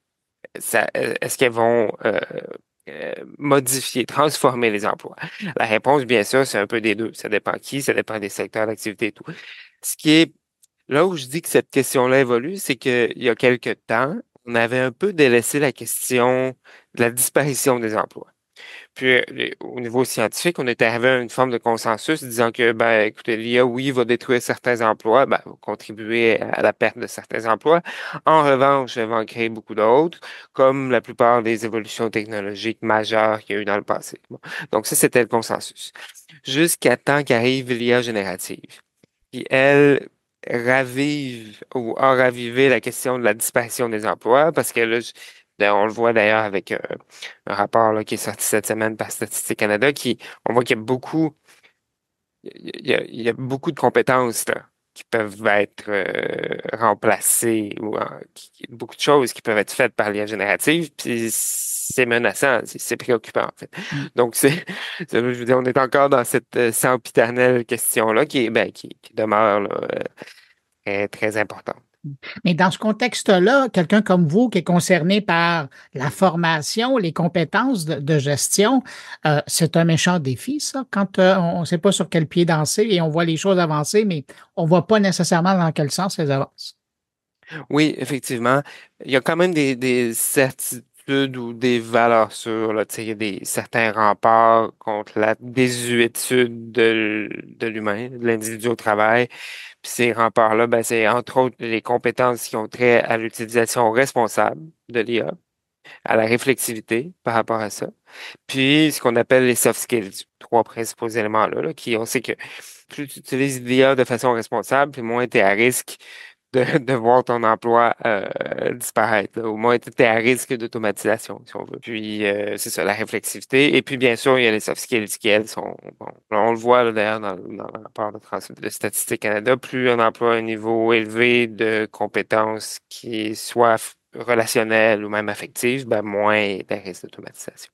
vont modifier, transformer les emplois? La réponse, bien sûr, c'est un peu des deux. Ça dépend qui, ça dépend des secteurs d'activité et tout. Ce qui est là où je dis que cette question-là évolue, c'est qu'il y a quelque temps, on avait un peu délaissé la question de la disparition des emplois. Puis, au niveau scientifique, on est arrivé à une forme de consensus disant que, ben, écoutez, l'IA, oui, va détruire certains emplois, ben, va contribuer à la perte de certains emplois. En revanche, elle va en créer beaucoup d'autres, comme la plupart des évolutions technologiques majeures qu'il y a eu dans le passé. Bon. Donc, ça, c'était le consensus. Jusqu'à temps qu'arrive l'IA générative. Puis, elle ravive ou a ravivé la question de la disparition des emplois parce que là, on le voit d'ailleurs avec un rapport là, qui est sorti cette semaine par Statistique Canada, on voit qu'il y a il y a beaucoup de compétences là, qui peuvent être remplacées ou beaucoup de choses qui peuvent être faites par l'IA générative, puis c'est menaçant, c'est préoccupant en fait. Donc je veux dire, on est encore dans cette sempiternelle question-là qui demeure là, très, très importante. Mais dans ce contexte-là, quelqu'un comme vous qui est concerné par la formation, les compétences de gestion, c'est un méchant défi, ça, quand on ne sait pas sur quel pied danser et on voit les choses avancer, mais on ne voit pas nécessairement dans quel sens elles avancent. Oui, effectivement. Il y a quand même des certitudes ou des valeurs sûres. Là, tu sais, il y a certains remparts contre la désuétude de l'humain, de l'individu au travail. Puis ces remparts-là, ben, c'est entre autres les compétences qui ont trait à l'utilisation responsable de l'IA, à la réflexivité par rapport à ça. Puis ce qu'on appelle les soft skills, trois principaux éléments-là, on sait que plus tu utilises l'IA de façon responsable, puis moins tu es à risque de voir ton emploi disparaître. Là. Au moins, tu es à risque d'automatisation, si on veut. Puis, c'est ça, la réflexivité. Et puis, bien sûr, il y a les soft skills qui, elles, sont... Bon, on le voit là, d'ailleurs dans le rapport de Statistique Canada, plus un emploi a un niveau élevé de compétences qui est soit relationnelles ou même affectives, ben, moins il est à risque d'automatisation.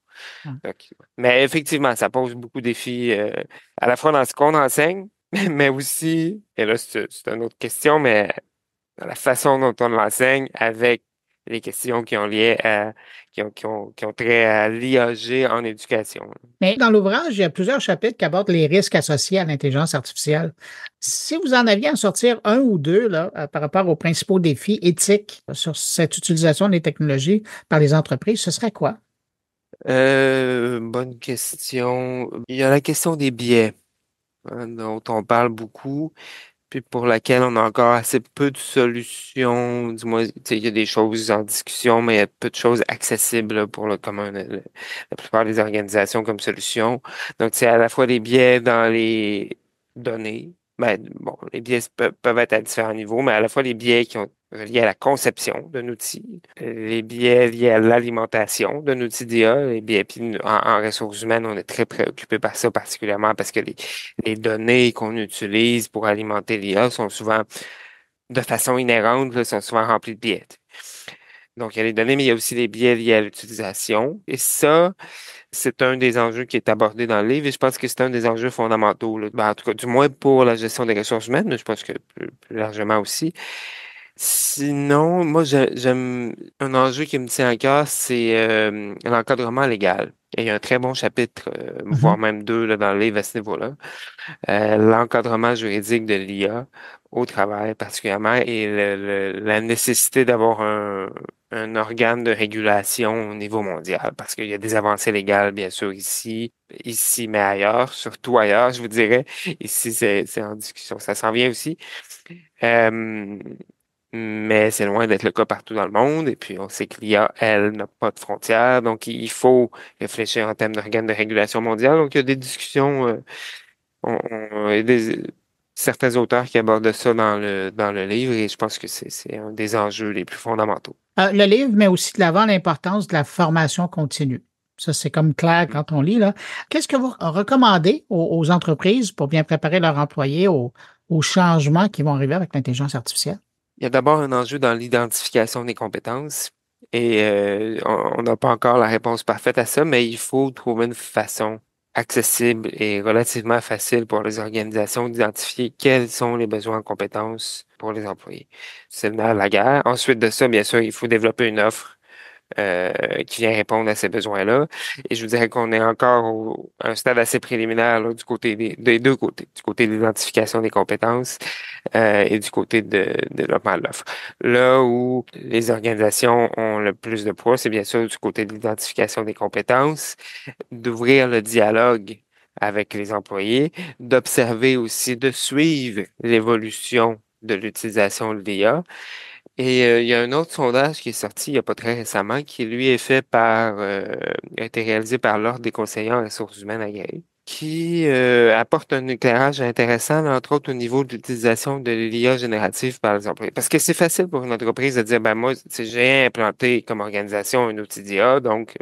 Donc, mais effectivement, ça pose beaucoup de défis à la fois dans ce qu'on enseigne, mais aussi, et là, c'est une autre question, mais dans la façon dont on l'enseigne avec les questions qui ont qui ont trait à l'IAG en éducation. Mais dans l'ouvrage, il y a plusieurs chapitres qui abordent les risques associés à l'intelligence artificielle. Si vous en aviez à sortir un ou deux là, par rapport aux principaux défis éthiques sur cette utilisation des technologies par les entreprises, ce serait quoi? Bonne question. Il y a la question des biais, hein, dont on parle beaucoup, puis pour laquelle on a encore assez peu de solutions. Du moins, il y a des choses en discussion, mais il y a peu de choses accessibles là, pour le commun, la plupart des organisations comme solution. Donc, c'est à la fois les biais dans les données. Ben, bon, les biais peuvent être à différents niveaux, mais à la fois les biais qui ont liés à la conception d'un outil, les biais liés à l'alimentation d'un outil d'IA, les biais puis en ressources humaines, on est très préoccupé par ça particulièrement parce que les données qu'on utilise pour alimenter l'IA sont souvent, de façon inhérente, là, sont souvent remplies de biais. Donc, il y a les données, mais il y a aussi les biais liés à l'utilisation. Et ça, c'est un des enjeux qui est abordé dans le livre et je pense que c'est un des enjeux fondamentaux. Là. Ben, en tout cas, du moins pour la gestion des ressources humaines, mais je pense que plus largement aussi. Sinon, moi, j'aime un enjeu qui me tient à cœur, c'est l'encadrement légal. Et il y a un très bon chapitre, voire même deux là, dans le livre à ce niveau-là. L'encadrement juridique de l'IA au travail particulièrement et la nécessité d'avoir un organe de régulation au niveau mondial parce qu'il y a des avancées légales, bien sûr, ici, mais ailleurs, surtout ailleurs, je vous dirais. Ici, c'est en discussion. Ça s'en vient aussi. Mais c'est loin d'être le cas partout dans le monde. Et puis, on sait que l'IA, elle, n'a pas de frontières. Donc, il faut réfléchir en termes d'organes de régulation mondiale. Donc, il y a des discussions, certains auteurs qui abordent ça dans le livre et je pense que c'est un des enjeux les plus fondamentaux. Le livre met aussi de l'avant l'importance de la formation continue. Ça, c'est comme clair quand on lit, là. Qu'est-ce que vous recommandez aux entreprises pour bien préparer leurs employés aux changements qui vont arriver avec l'intelligence artificielle? Il y a d'abord un enjeu dans l'identification des compétences et on n'a pas encore la réponse parfaite à ça, mais il faut trouver une façon accessible et relativement facile pour les organisations d'identifier quels sont les besoins en compétences pour les employés. C'est le nerf de la guerre. Ensuite de ça, bien sûr, il faut développer une offre qui vient répondre à ces besoins-là. Et je vous dirais qu'on est encore à un stade assez préliminaire là, du côté des deux côtés, du côté de l'identification des compétences et du côté de développement de l'offre. Là où les organisations ont le plus de poids, c'est bien sûr du côté de l'identification des compétences, d'ouvrir le dialogue avec les employés, d'observer aussi, de suivre l'évolution de l'utilisation de l'IA. Et il y a un autre sondage qui est sorti il n'y a pas très récemment, qui lui est fait a été réalisé par l'Ordre des conseillers en ressources humaines agréées, qui apporte un éclairage intéressant, là, entre autres au niveau de l'utilisation de l'IA générative par les employés. Parce que c'est facile pour une entreprise de dire, ben moi, j'ai implanté comme organisation un outil d'IA, donc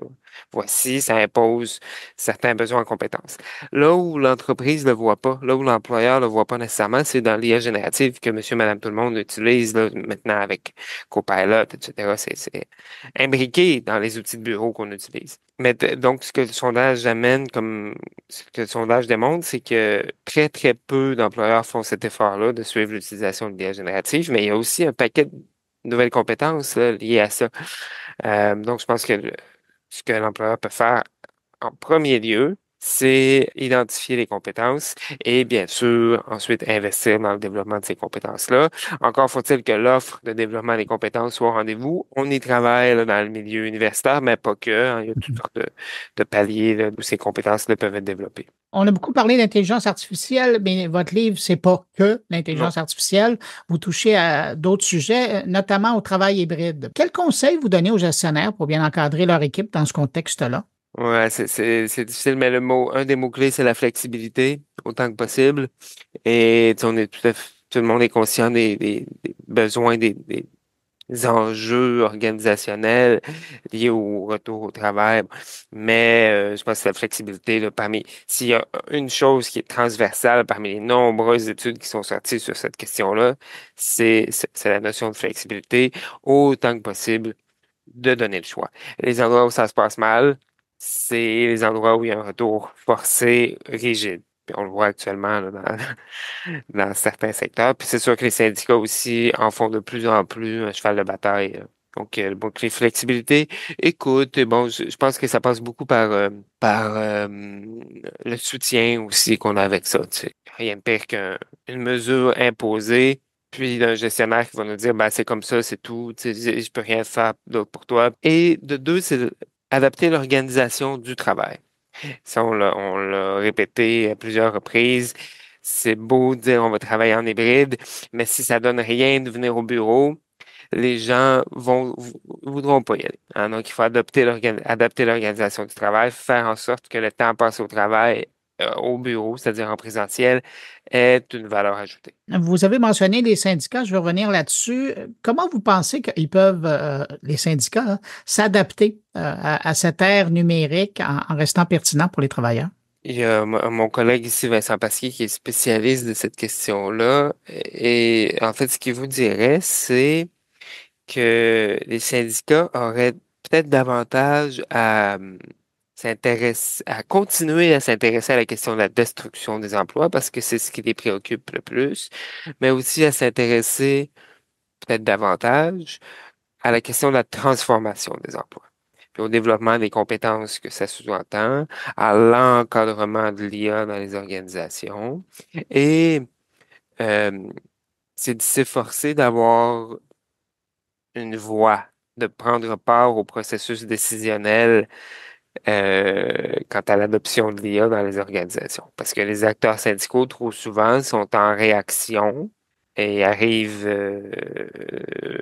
voici, ça impose certains besoins en compétences. Là où l'entreprise le voit pas, là où l'employeur le voit pas nécessairement, c'est dans l'IA générative que monsieur, madame, tout le monde utilise là, maintenant avec Copilot, etc. C'est imbriqué dans les outils de bureau qu'on utilise. Mais donc, ce que le sondage amène, comme ce que le sondage démontre, c'est que très, très peu d'employeurs font cet effort-là de suivre l'utilisation de l'IA générative, mais il y a aussi un paquet de nouvelles compétences là, liées à ça. Donc, je pense que ce que l'employeur peut faire en premier lieu, c'est identifier les compétences et bien sûr, ensuite investir dans le développement de ces compétences-là. Encore faut-il que l'offre de développement des compétences soit au rendez-vous. On y travaille là, dans le milieu universitaire, mais pas que. Hein. Il y a toutes sortes de paliers là, où ces compétences-là peuvent être développées. On a beaucoup parlé d'intelligence artificielle, mais votre livre, c'est pas que l'intelligence artificielle. Vous touchez à d'autres sujets, notamment au travail hybride. Quels conseils vous donnez aux gestionnaires pour bien encadrer leur équipe dans ce contexte-là? Ouais, c'est difficile, mais un des mots-clés, c'est la flexibilité, autant que possible. Et on est tout le monde est conscient des besoins, des enjeux organisationnels liés au retour au travail. Mais je pense que la flexibilité, là, s'il y a une chose qui est transversale parmi les nombreuses études qui sont sorties sur cette question-là, c'est la notion de flexibilité, autant que possible, de donner le choix. Les endroits où ça se passe mal, c'est les endroits où il y a un retour forcé, rigide. Puis on le voit actuellement là, dans certains secteurs. Puis c'est sûr que les syndicats aussi en font de plus en plus un cheval de bataille. Donc, le mot-clé flexibilité. Écoute, bon, je pense que ça passe beaucoup par le soutien aussi qu'on a avec ça. Tu sais. Rien de pire qu'une mesure imposée, puis d'un gestionnaire qui va nous dire, ben, c'est comme ça, c'est tout, tu sais, je peux rien faire d'autre pour toi. Et de deux, c'est adapter l'organisation du travail. Ça, on l'a répété à plusieurs reprises. C'est beau de dire on va travailler en hybride, mais si ça donne rien de venir au bureau, les gens voudront pas y aller. Hein? Donc, il faut adapter l'organisation du travail, faire en sorte que le temps passé au travail, au bureau, c'est-à-dire en présentiel, est une valeur ajoutée. Vous avez mentionné les syndicats, je vais revenir là-dessus. Comment vous pensez qu'ils peuvent, les syndicats, là, s'adapter à cette ère numérique en restant pertinents pour les travailleurs? Il y a mon collègue ici, Vincent Pasquier, qui est spécialiste de cette question-là. Et en fait, ce qu'il vous dirait, c'est que les syndicats auraient peut-être davantage à continuer à s'intéresser à la question de la destruction des emplois parce que c'est ce qui les préoccupe le plus, mais aussi à s'intéresser peut-être davantage à la question de la transformation des emplois, puis au développement des compétences que ça sous-entend, à l'encadrement de l'IA dans les organisations et c'est de s'efforcer d'avoir une voix, de prendre part au processus décisionnel quant à l'adoption de l'IA dans les organisations. Parce que les acteurs syndicaux, trop souvent, sont en réaction et arrivent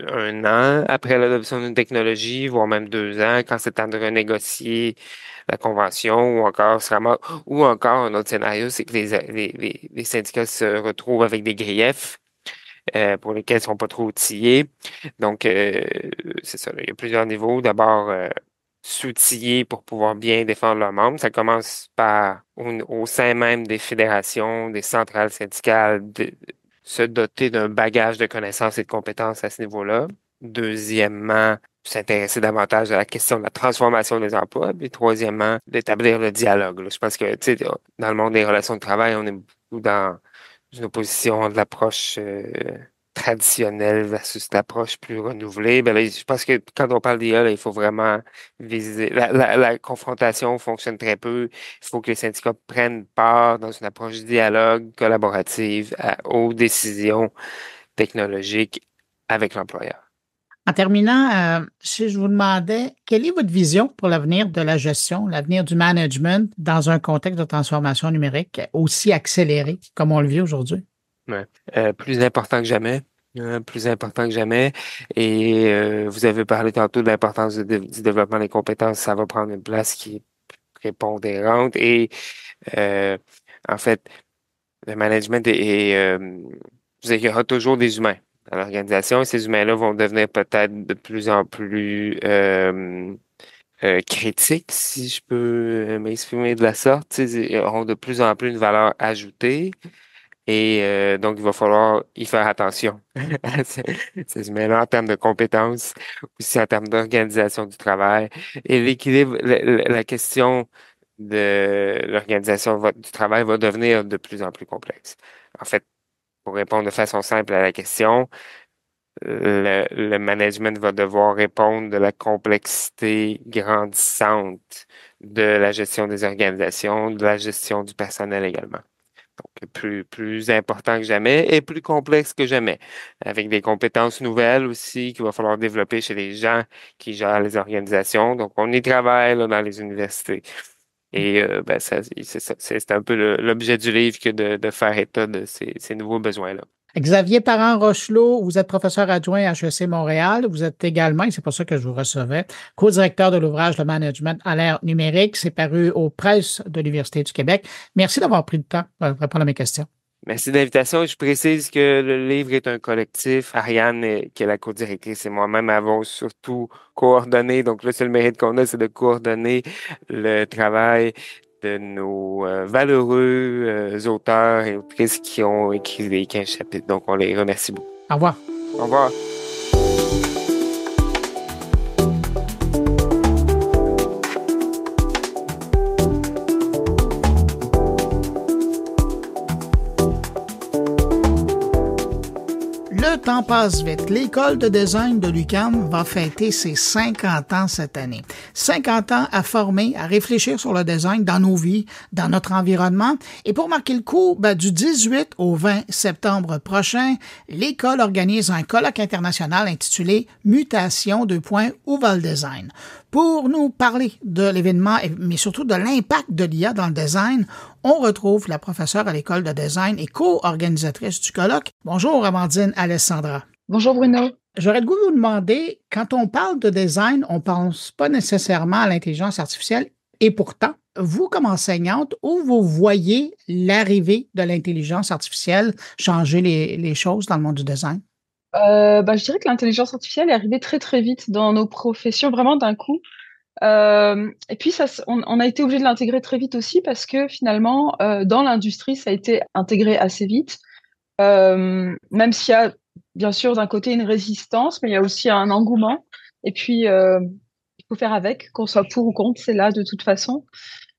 un an après l'adoption d'une technologie, voire même 2 ans, quand c'est temps de renégocier la convention, ou encore un autre scénario, c'est que les syndicats se retrouvent avec des griefs pour lesquels ils ne sont pas trop outillés. Donc, c'est ça, là, il y a plusieurs niveaux. D'abord, s'outiller pour pouvoir bien défendre leurs membres. Ça commence par, au sein même des fédérations, des centrales syndicales, se doter d'un bagage de connaissances et de compétences à ce niveau-là. Deuxièmement, s'intéresser davantage à la question de la transformation des emplois. Puis troisièmement, d'établir le dialogue. Là. Je pense que, tu sais, dans le monde des relations de travail, on est beaucoup dans une opposition de l'approche traditionnelle versus l'approche plus renouvelée. Ben là, je pense que quand on parle d'IA, là, il faut vraiment viser. La confrontation fonctionne très peu. Il faut que les syndicats prennent part dans une approche dialogue collaborative aux décisions technologiques avec l'employeur. En terminant, si je vous demandais, quelle est votre vision pour l'avenir de la gestion, l'avenir du management dans un contexte de transformation numérique aussi accéléré comme on le vit aujourd'hui? Ouais. Plus important que jamais. Plus important que jamais. Et vous avez parlé tantôt de l'importance du développement des compétences. Ça va prendre une place qui est prépondérante. Et en fait, le management il y aura toujours des humains dans l'organisation. Et ces humains-là vont devenir peut-être de plus en plus critiques, si je peux m'exprimer de la sorte. Ils auront de plus en plus une valeur ajoutée. Et donc, il va falloir y faire attention à ces humains-là en termes de compétences, aussi en termes d'organisation du travail. Et l'équilibre, la question de l'organisation du travail va devenir de plus en plus complexe. En fait, pour répondre de façon simple à la question, le management va devoir répondre de la complexité grandissante de la gestion des organisations, de la gestion du personnel également. Donc, plus important que jamais et plus complexe que jamais, avec des compétences nouvelles aussi qu'il va falloir développer chez les gens qui gèrent les organisations. Donc, on y travaille là, dans les universités. Et c'est un peu l'objet du livre que de faire état de ces nouveaux besoins-là. Xavier Parent-Rochelot, vous êtes professeur adjoint à HEC Montréal. Vous êtes également, et c'est pour ça que je vous recevais, co-directeur de l'ouvrage Le management à l'ère numérique. C'est paru aux presses de l'Université du Québec. Merci d'avoir pris le temps pour répondre à mes questions. Merci de l'invitation. Je précise que le livre est un collectif. Ariane, qui est la co-directrice, et moi-même avons surtout coordonné. Donc là, c'est le mérite qu'on a, c'est de coordonner le travail de nos valeureux auteurs et autrices qui ont écrit les 15 chapitres. Donc, on les remercie beaucoup. Au revoir. Au revoir. Le temps passe vite. L'École de design de l'UQAM va fêter ses 50 ans cette année. 50 ans à former, à réfléchir sur le design dans nos vies, dans notre environnement. Et pour marquer le coup, du 18 au 20 septembre prochain, l'École organise un colloque international intitulé « Mutation : où va le design ?» Pour nous parler de l'événement, mais surtout de l'impact de l'IA dans le design, on retrouve la professeure à l'École de design et co-organisatrice du colloque. Bonjour, Amandine Alessandra. Bonjour, Bruno. J'aurais le goût de vous demander, quand on parle de design, on ne pense pas nécessairement à l'intelligence artificielle. Et pourtant, vous, comme enseignante, où vous voyez l'arrivée de l'intelligence artificielle changer les choses dans le monde du design? Je dirais que l'intelligence artificielle est arrivée très, très vite dans nos professions, vraiment d'un coup. Et puis, on a été obligé de l'intégrer très vite aussi parce que finalement, dans l'industrie, ça a été intégré assez vite. Même s'il y a, bien sûr, d'un côté une résistance, mais il y a aussi un engouement. Et puis, il faut faire avec, qu'on soit pour ou contre, c'est là de toute façon.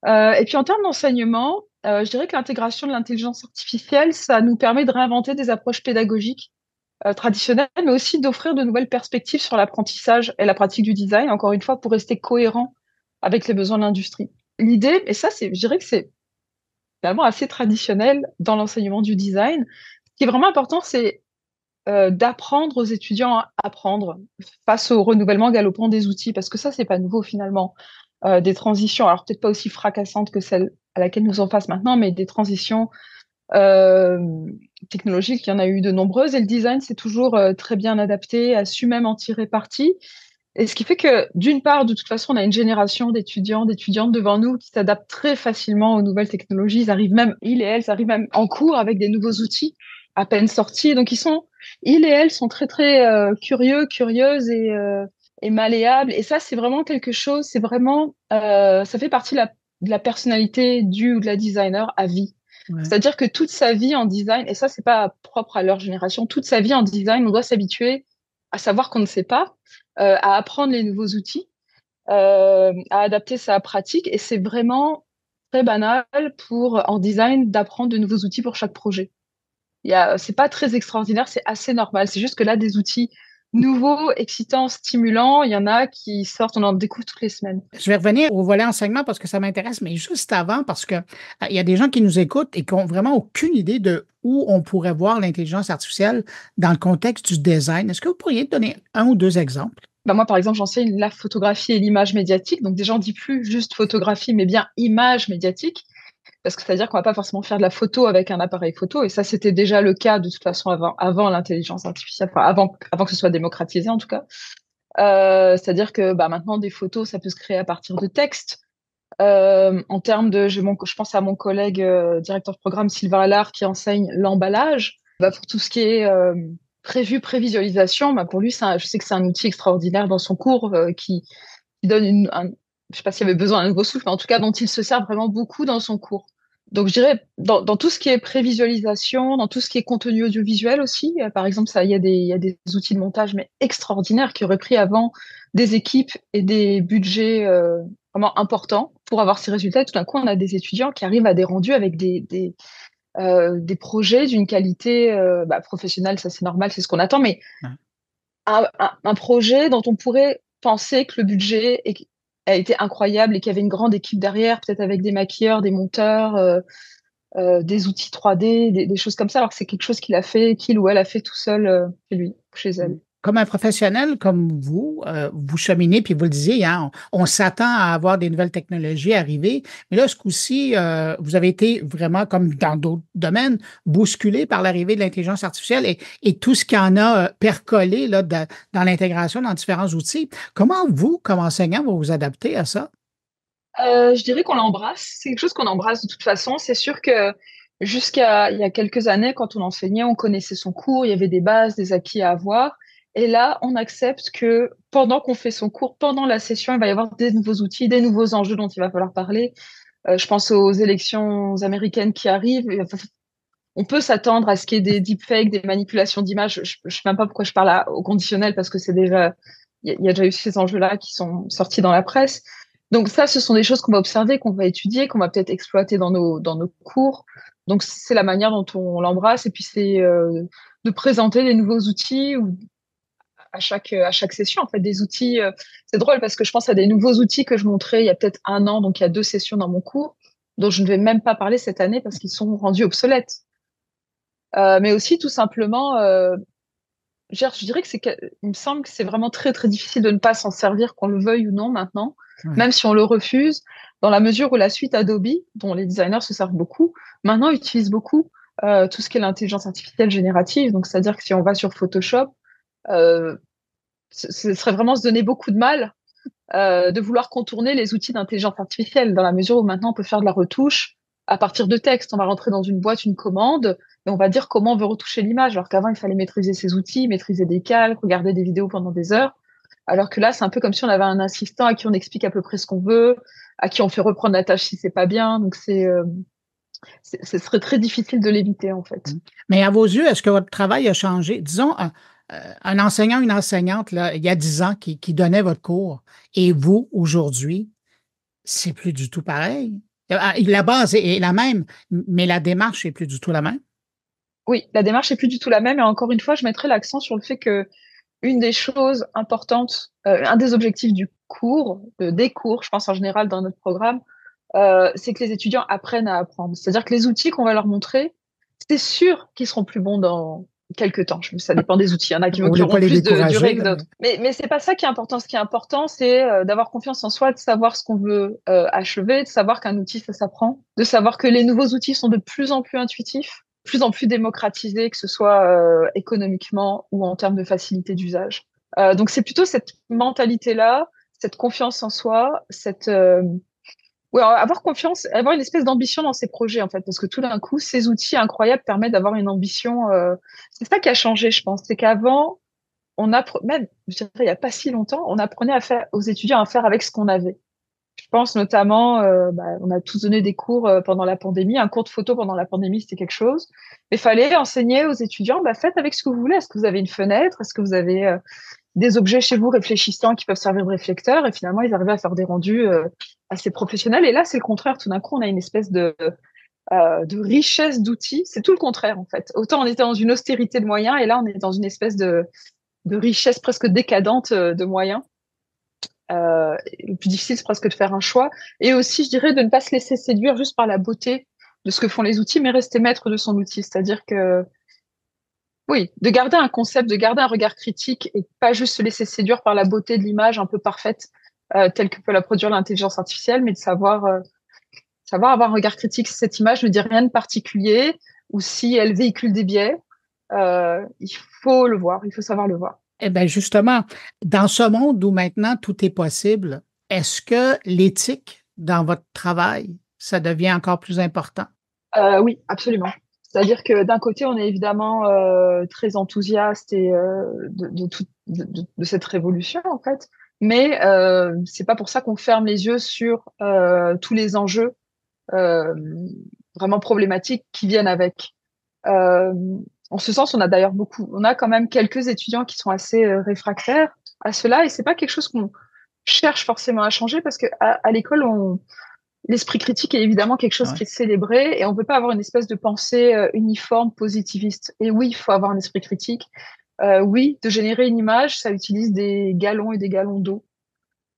Et puis, en termes d'enseignement, je dirais que l'intégration de l'intelligence artificielle, ça nous permet de réinventer des approches pédagogiques traditionnelles, mais aussi d'offrir de nouvelles perspectives sur l'apprentissage et la pratique du design, encore une fois, pour rester cohérent avec les besoins de l'industrie. L'idée, et ça, je dirais que c'est finalement assez traditionnel dans l'enseignement du design, ce qui est vraiment important, c'est d'apprendre aux étudiants à apprendre face au renouvellement galopant des outils, parce que ça, c'est pas nouveau finalement. Des transitions, alors peut-être pas aussi fracassantes que celle à laquelle nous sommes face maintenant, mais des transitions technologiques, il y en a eu de nombreuses, et le design s'est toujours très bien adapté, a su même en tirer parti. Et ce qui fait que, d'une part, de toute façon, on a une génération d'étudiants, d'étudiantes devant nous qui s'adaptent très facilement aux nouvelles technologies. Ils et elles arrivent même en cours avec des nouveaux outils à peine sortis. Donc, ils et elles sont très, très curieuses et malléables. Et ça, c'est vraiment quelque chose, ça fait partie de la personnalité du ou de la designer à vie. Ouais. C'est-à-dire que toute sa vie en design, et ça, c'est pas propre à leur génération, toute sa vie en design, on doit s'habituer à savoir qu'on ne sait pas, à apprendre les nouveaux outils, à adapter sa pratique. Et c'est vraiment très banal en design d'apprendre de nouveaux outils pour chaque projet. C'est pas très extraordinaire, c'est assez normal. C'est juste que là, des outils nouveaux, excitants, stimulants, il y en a qui sortent, on en découvre toutes les semaines. Je vais revenir au volet enseignement parce que ça m'intéresse, mais juste avant, parce que il y a des gens qui nous écoutent et qui ont vraiment aucune idée de où on pourrait voir l'intelligence artificielle dans le contexte du design. Est-ce que vous pourriez donner un ou deux exemples? Moi, par exemple, j'enseigne la photographie et l'image médiatique. Donc, déjà, on dit plus juste photographie, mais bien image médiatique. Parce que c'est-à-dire qu'on va pas forcément faire de la photo avec un appareil photo. Et ça, c'était déjà le cas de toute façon avant l'intelligence artificielle, enfin, avant que ce soit démocratisé, en tout cas. C'est-à-dire que maintenant, des photos, ça peut se créer à partir de textes. En termes je pense à mon collègue directeur de programme Sylvain Allard qui enseigne l'emballage. Pour tout ce qui est prévisualisation, pour lui, je sais que c'est un outil extraordinaire dans son cours qui donne je sais pas s'il y avait besoin d'un nouveau souffle, mais en tout cas dont il se sert vraiment beaucoup dans son cours. Donc je dirais dans tout ce qui est prévisualisation, dans tout ce qui est contenu audiovisuel aussi, par exemple il y a des outils de montage mais extraordinaires qui auraient pris avant des équipes et des budgets vraiment importants pour avoir ces résultats. Et tout d'un coup on a des étudiants qui arrivent à des rendus avec des projets d'une qualité professionnelle, ça c'est normal, c'est ce qu'on attend, mais un projet dont on pourrait penser que le budget a été incroyable et qu'il y avait une grande équipe derrière, peut-être avec des maquilleurs, des monteurs, des outils 3D, des choses comme ça, alors que c'est quelque chose qu'il ou elle a fait tout seul chez lui, chez elle. Comme un professionnel comme vous, vous cheminez, puis vous le disiez, hein, on s'attend à avoir des nouvelles technologies arriver, mais là, ce coup-ci, vous avez été vraiment, comme dans d'autres domaines, bousculé par l'arrivée de l'intelligence artificielle et tout ce qui en a percolé là, dans l'intégration dans différents outils. Comment vous, comme enseignant, vous vous adaptez à ça? Je dirais qu'on l'embrasse. C'est quelque chose qu'on embrasse de toute façon. C'est sûr que jusqu'à il y a quelques années, quand on enseignait, on connaissait son cours, il y avait des bases, des acquis à avoir. Et là, on accepte que pendant qu'on fait son cours, pendant la session, il va y avoir des nouveaux outils, des nouveaux enjeux dont il va falloir parler. Je pense aux élections américaines qui arrivent. On peut s'attendre à ce qu'il y ait des deepfakes, des manipulations d'images. Je ne sais même pas pourquoi je parle au conditionnel parce que il y a déjà eu ces enjeux-là qui sont sortis dans la presse. Donc ça, ce sont des choses qu'on va observer, qu'on va étudier, qu'on va peut-être exploiter dans nos cours. Donc c'est la manière dont on l'embrasse et puis c'est de présenter des nouveaux outils à chaque session, en fait, des outils. C'est drôle parce que je pense à des nouveaux outils que je montrais il y a peut-être un an, donc il y a 2 sessions dans mon cours, dont je ne vais même pas parler cette année parce qu'ils sont rendus obsolètes. Mais aussi, tout simplement, je dirais il me semble que c'est vraiment très, très difficile de ne pas s'en servir, qu'on le veuille ou non maintenant, même si on le refuse, dans la mesure où la suite Adobe, dont les designers se servent beaucoup, maintenant utilise beaucoup tout ce qui est l'intelligence artificielle générative. Donc, c'est-à-dire que si on va sur Photoshop, ce serait vraiment se donner beaucoup de mal de vouloir contourner les outils d'intelligence artificielle, dans la mesure où maintenant on peut faire de la retouche à partir de texte. On va rentrer dans une boîte, une commande, et on va dire comment on veut retoucher l'image, alors qu'avant il fallait maîtriser ses outils, maîtriser des calques, regarder des vidéos pendant des heures, alors que là c'est un peu comme si on avait un assistant à qui on explique à peu près ce qu'on veut, à qui on fait reprendre la tâche si c'est pas bien. Donc ce serait très difficile de l'éviter en fait. Mais à vos yeux, est-ce que votre travail a changé? Disons, un enseignant, une enseignante, là, il y a 10 ans, qui donnait votre cours, et vous, aujourd'hui, c'est plus du tout pareil. La base est la même, mais la démarche est plus du tout la même. Oui, la démarche est plus du tout la même. Et encore une fois, je mettrai l'accent sur le fait que une des choses importantes, un des objectifs du cours, des cours, je pense en général dans notre programme, c'est que les étudiants apprennent à apprendre. C'est-à-dire que les outils qu'on va leur montrer, c'est sûr qu'ils seront plus bons dans quelques temps. Ça dépend des outils. Il y en a qui auront plus de durée que d'autres. Mais c'est pas ça qui est important. Ce qui est important, c'est d'avoir confiance en soi, de savoir ce qu'on veut achever, de savoir qu'un outil, ça s'apprend, de savoir que les nouveaux outils sont de plus en plus intuitifs, de plus en plus démocratisés, que ce soit économiquement ou en termes de facilité d'usage. Donc c'est plutôt cette mentalité-là, cette confiance en soi, avoir confiance, avoir une espèce d'ambition dans ces projets, en fait, parce que tout d'un coup, ces outils incroyables permettent d'avoir une ambition. C'est ça qui a changé, je pense. C'est qu'avant, même, je dirais, il n'y a pas si longtemps, on apprenait aux étudiants à faire avec ce qu'on avait. Je pense notamment, on a tous donné des cours pendant la pandémie. Un cours de photo pendant la pandémie, c'était quelque chose. Mais il fallait enseigner aux étudiants, faites avec ce que vous voulez. Est-ce que vous avez une fenêtre? Est-ce que vous avez des objets chez vous réfléchissants qui peuvent servir de réflecteurs, et finalement, ils arrivaient à faire des rendus assez professionnels. Et là, c'est le contraire. Tout d'un coup, on a une espèce de richesse d'outils. C'est tout le contraire, en fait. Autant on était dans une austérité de moyens, et là, on est dans une espèce de richesse presque décadente de moyens. Le plus difficile, c'est presque de faire un choix. Et aussi, je dirais, de ne pas se laisser séduire juste par la beauté de ce que font les outils, mais rester maître de son outil. C'est-à-dire que, oui, de garder un concept, de garder un regard critique et pas juste se laisser séduire par la beauté de l'image un peu parfaite, telle que peut la produire l'intelligence artificielle, mais de savoir avoir un regard critique si cette image ne dit rien de particulier ou si elle véhicule des biais. Il faut le voir, il faut savoir le voir. Eh bien, justement, dans ce monde où maintenant tout est possible, est-ce que l'éthique dans votre travail, ça devient encore plus important? Oui, absolument. C'est-à-dire que d'un côté, on est évidemment très enthousiaste et de cette révolution, en fait. Mais c'est pas pour ça qu'on ferme les yeux sur tous les enjeux vraiment problématiques qui viennent avec. En ce sens, on a quand même quelques étudiants qui sont assez réfractaires à cela, et c'est pas quelque chose qu'on cherche forcément à changer parce que à l'école, l'esprit critique est évidemment quelque chose qui est célébré, et on peut pas avoir une espèce de pensée uniforme, positiviste. Et oui, il faut avoir un esprit critique. Oui, de générer une image, ça utilise des gallons et des gallons d'eau.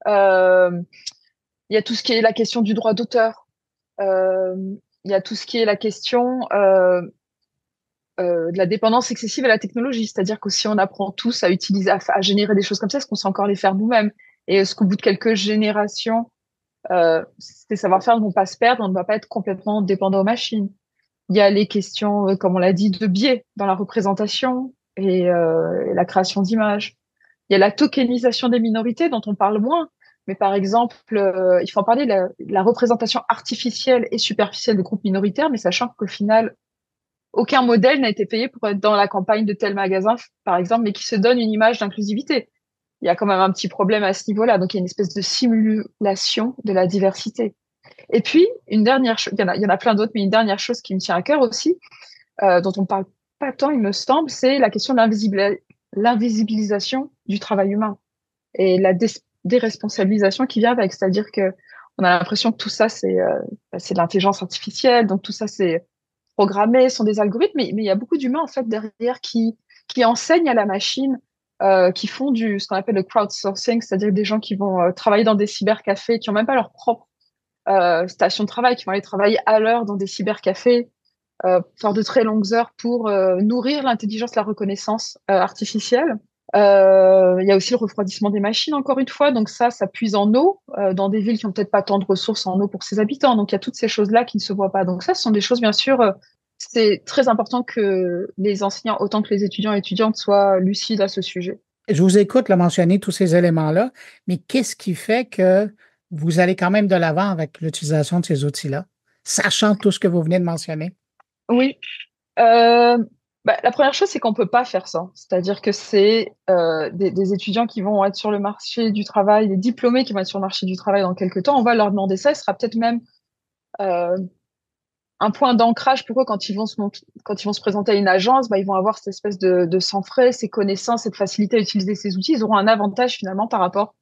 Il y a tout ce qui est la question du droit d'auteur. Il y a tout ce qui est la question de la dépendance excessive à la technologie. C'est-à-dire que si on apprend tous à utiliser, à générer des choses comme ça, est-ce qu'on sait encore les faire nous-mêmes? Et est-ce qu'au bout de quelques générations, ces savoir-faire ne vont pas se perdre, on ne va pas être complètement dépendant aux machines? Il y a les questions, comme on l'a dit, de biais dans la représentation et la création d'images. Il y a la tokenisation des minorités dont on parle moins. Mais par exemple, il faut en parler, la représentation artificielle et superficielle des groupes minoritaires, mais sachant qu'au final, aucun modèle n'a été payé pour être dans la campagne de tel magasin, par exemple, mais qui se donne une image d'inclusivité. Il y a quand même un petit problème à ce niveau-là. Donc, il y a une espèce de simulation de la diversité. Et puis, une dernière chose, il y en a plein d'autres, mais une dernière chose qui me tient à cœur aussi, dont on parle pas tant, il me semble, c'est la question de l'invisibilisation du travail humain et la déresponsabilisation qui vient avec. C'est-à-dire que on a l'impression que tout ça, c'est de l'intelligence artificielle, donc tout ça, c'est programmés, sont des algorithmes, mais il y a beaucoup d'humains en fait derrière qui enseignent à la machine, qui font ce qu'on appelle le crowdsourcing, c'est-à-dire des gens qui vont travailler dans des cybercafés, qui ont même pas leur propre station de travail, qui vont aller travailler à l'heure dans des cybercafés, faire de très longues heures pour nourrir l'intelligence, la reconnaissance artificielle. Il y a aussi le refroidissement des machines, encore une fois. Donc ça puise en eau dans des villes qui ont peut-être pas tant de ressources en eau pour ses habitants. Donc il y a toutes ces choses-là qui ne se voient pas. Donc ça, ce sont des choses, bien sûr, c'est très important que les enseignants, autant que les étudiants et étudiantes, soient lucides à ce sujet. Je vous écoute mentionner tous ces éléments-là, mais qu'est-ce qui fait que vous allez quand même de l'avant avec l'utilisation de ces outils-là, sachant tout ce que vous venez de mentionner? Oui. La première chose, c'est qu'on peut pas faire ça. C'est-à-dire que c'est des étudiants qui vont être sur le marché du travail, des diplômés qui vont être sur le marché du travail dans quelques temps. On va leur demander ça. Ce sera peut-être même un point d'ancrage pour eux quand ils vont se présenter à une agence. Ils vont avoir cette espèce de sang frais, ces connaissances, cette facilité à utiliser ces outils. Ils auront un avantage finalement par rapport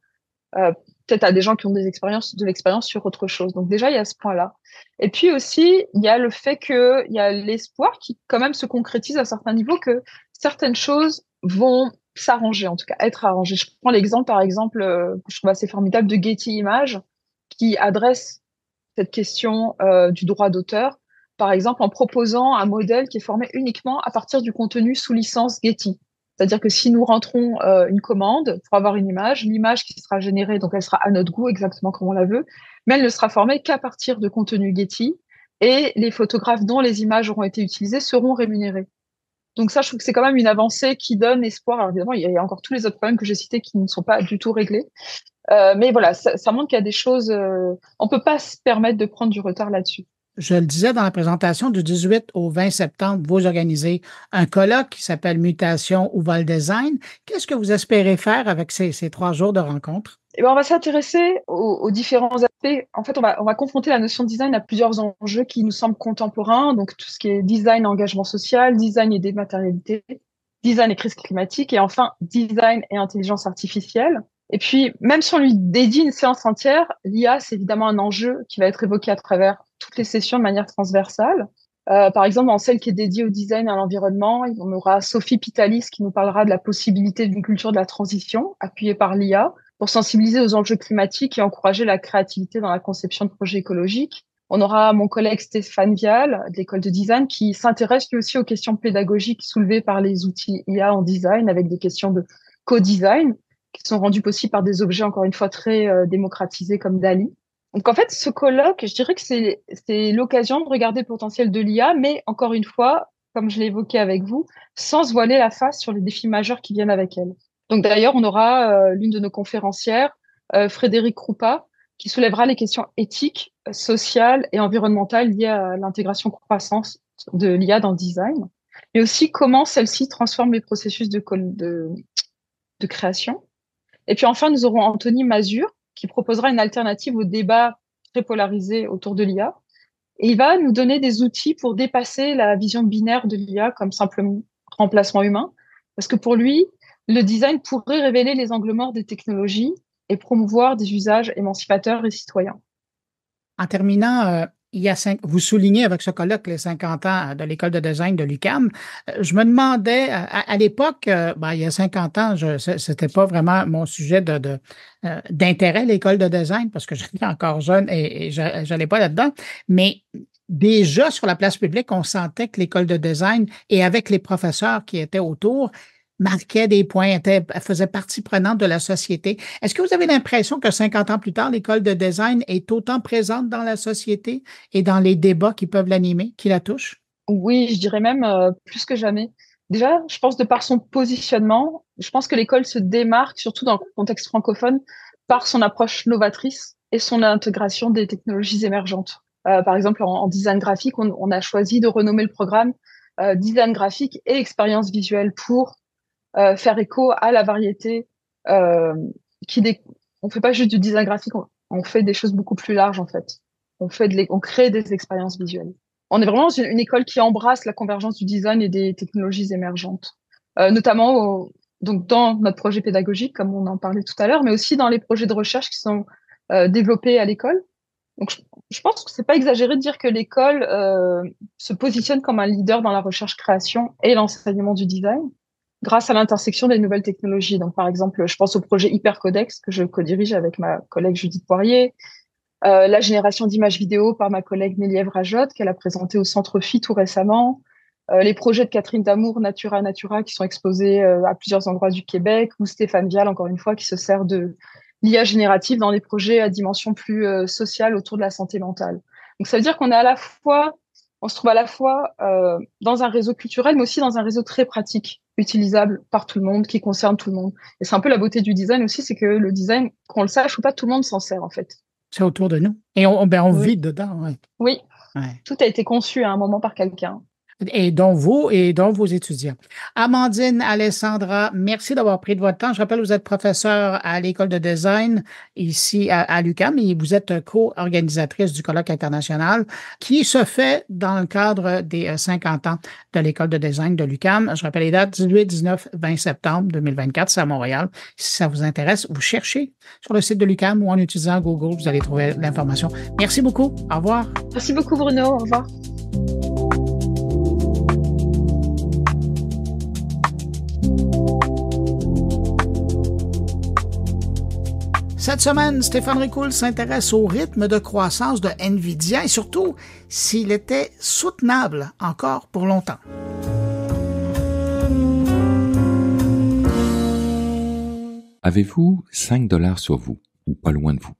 peut-être à des gens qui ont de l'expérience sur autre chose. Donc déjà, il y a ce point-là. Et puis aussi, il y a le fait qu'il y a l'espoir qui quand même se concrétise à certains niveaux que certaines choses vont s'arranger, en tout cas être arrangées. Je prends l'exemple, par exemple, que je trouve assez formidable, de Getty Images, qui adresse cette question du droit d'auteur, par exemple en proposant un modèle qui est formé uniquement à partir du contenu sous licence Getty. C'est-à-dire que si nous rentrons une commande pour avoir une image, l'image qui sera générée, donc elle sera à notre goût exactement comme on la veut, mais elle ne sera formée qu'à partir de contenu Getty, et les photographes dont les images auront été utilisées seront rémunérés. Donc ça, je trouve que c'est quand même une avancée qui donne espoir. Alors évidemment, il y a encore tous les autres problèmes que j'ai cités qui ne sont pas du tout réglés. Mais voilà, ça montre qu'il y a des choses... on peut pas se permettre de prendre du retard là-dessus. Je le disais dans la présentation, du 18 au 20 septembre, vous organisez un colloque qui s'appelle Mutation ou Vol Design. Qu'est-ce que vous espérez faire avec ces 3 jours de rencontre? On va s'intéresser aux différents aspects. En fait, on va confronter la notion de design à plusieurs enjeux qui nous semblent contemporains. Donc, tout ce qui est design, engagement social, design et dématérialité, design et crise climatique, et enfin design et intelligence artificielle. Et puis, même si on lui dédie une séance entière, l'IA, c'est évidemment un enjeu qui va être évoqué à travers toutes les sessions de manière transversale. Par exemple, dans celle qui est dédiée au design et à l'environnement, on aura Sophie Pitalis qui nous parlera de la possibilité d'une culture de la transition appuyée par l'IA pour sensibiliser aux enjeux climatiques et encourager la créativité dans la conception de projets écologiques. On aura mon collègue Stéphane Vial de l'école de design qui s'intéresse lui aussi aux questions pédagogiques soulevées par les outils IA en design avec des questions de co-design qui sont rendues possibles par des objets encore une fois très démocratisés comme DALL-E. Donc en fait, ce colloque, je dirais que c'est l'occasion de regarder le potentiel de l'IA, mais encore une fois, comme je l'ai évoqué avec vous, sans se voiler la face sur les défis majeurs qui viennent avec elle. Donc d'ailleurs, on aura l'une de nos conférencières, Frédéric Kroupa, qui soulèvera les questions éthiques, sociales et environnementales liées à l'intégration croissance de l'IA dans le design, mais aussi comment celle-ci transforme les processus de création. Et puis enfin, nous aurons Anthony Mazur, qui proposera une alternative au débat très polarisé autour de l'IA. Et il va nous donner des outils pour dépasser la vision binaire de l'IA comme simplement remplacement humain. Parce que pour lui, le design pourrait révéler les angles morts des technologies et promouvoir des usages émancipateurs et citoyens. En terminant, vous soulignez avec ce colloque les 50 ans de l'école de design de l'UQAM. Je me demandais, à l'époque, il y a 50 ans, c'était pas vraiment mon sujet d'intérêt, l'école de design, parce que j'étais encore jeune et je n'allais pas là-dedans. Mais déjà, sur la place publique, on sentait que l'école de design et avec les professeurs qui étaient autour, marquait des points, faisait partie prenante de la société. Est-ce que vous avez l'impression que 50 ans plus tard, l'école de design est autant présente dans la société et dans les débats qui peuvent l'animer, qui la touchent? Oui, je dirais même plus que jamais. Déjà, je pense de par son positionnement, je pense que l'école se démarque, surtout dans le contexte francophone, par son approche novatrice et son intégration des technologies émergentes. Par exemple, en design graphique, on a choisi de renommer le programme design graphique et expérience visuelle pour faire écho à la variété on fait pas juste du design graphique, on fait des choses beaucoup plus larges en fait. On crée des expériences visuelles. On est vraiment dans une école qui embrasse la convergence du design et des technologies émergentes, notamment donc dans notre projet pédagogique comme on en parlait tout à l'heure, mais aussi dans les projets de recherche qui sont développés à l'école. Donc je pense que c'est pas exagéré de dire que l'école se positionne comme un leader dans la recherche-création et l'enseignement du design, grâce à l'intersection des nouvelles technologies. Donc, par exemple, je pense au projet Hypercodex que je co-dirige avec ma collègue Judith Poirier, la génération d'images vidéo par ma collègue Néliève Rajotte, qu'elle a présenté au Centre Phi tout récemment, les projets de Catherine Damour, Natura Natura, qui sont exposés à plusieurs endroits du Québec, ou Stéphane Vial, encore une fois, qui se sert de l'IA générative dans des projets à dimension plus sociale autour de la santé mentale. Donc, ça veut dire qu'on se trouve à la fois dans un réseau culturel, mais aussi dans un réseau très pratique, utilisable par tout le monde, qui concerne tout le monde. Et c'est un peu la beauté du design aussi, c'est que le design, qu'on le sache ou pas, tout le monde s'en sert en fait. C'est autour de nous. Et on vit dedans. Ouais. Oui, ouais. Tout a été conçu à un moment par quelqu'un. Et dont vos étudiants. Amandine, Alessandra, merci d'avoir pris de votre temps. Je rappelle, vous êtes professeur à l'école de design ici à l'UQAM et vous êtes co-organisatrice du colloque international qui se fait dans le cadre des 50 ans de l'école de design de l'UQAM. Je rappelle les dates 18, 19, 20 septembre 2024, c'est à Montréal. Si ça vous intéresse, vous cherchez sur le site de l'UQAM ou en utilisant Google, vous allez trouver l'information. Merci beaucoup. Au revoir. Merci beaucoup, Bruno. Au revoir. Cette semaine, Stéphane Ricoul s'intéresse au rythme de croissance de NVIDIA et surtout s'il était soutenable encore pour longtemps. Avez-vous 5 $ sur vous, ou pas loin de vous,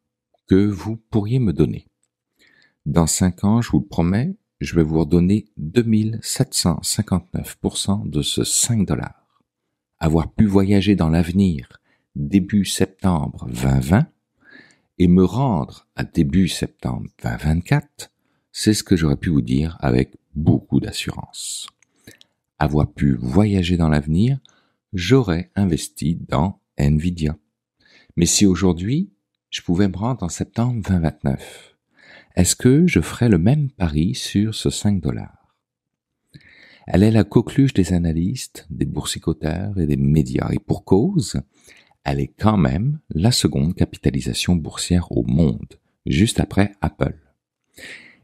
que vous pourriez me donner? Dans 5 ans, je vous le promets, je vais vous redonner 2759% de ce 5 $. Avoir pu voyager dans l'avenir début septembre 2020 et me rendre à début septembre 2024, c'est ce que j'aurais pu vous dire avec beaucoup d'assurance. Avoir pu voyager dans l'avenir, j'aurais investi dans NVIDIA. Mais si aujourd'hui, je pouvais me rendre en septembre 2029, est-ce que je ferais le même pari sur ce 5 $? Elle est la coqueluche des analystes, des boursicoteurs et des médias. Et pour cause, elle est quand même la seconde capitalisation boursière au monde, juste après Apple.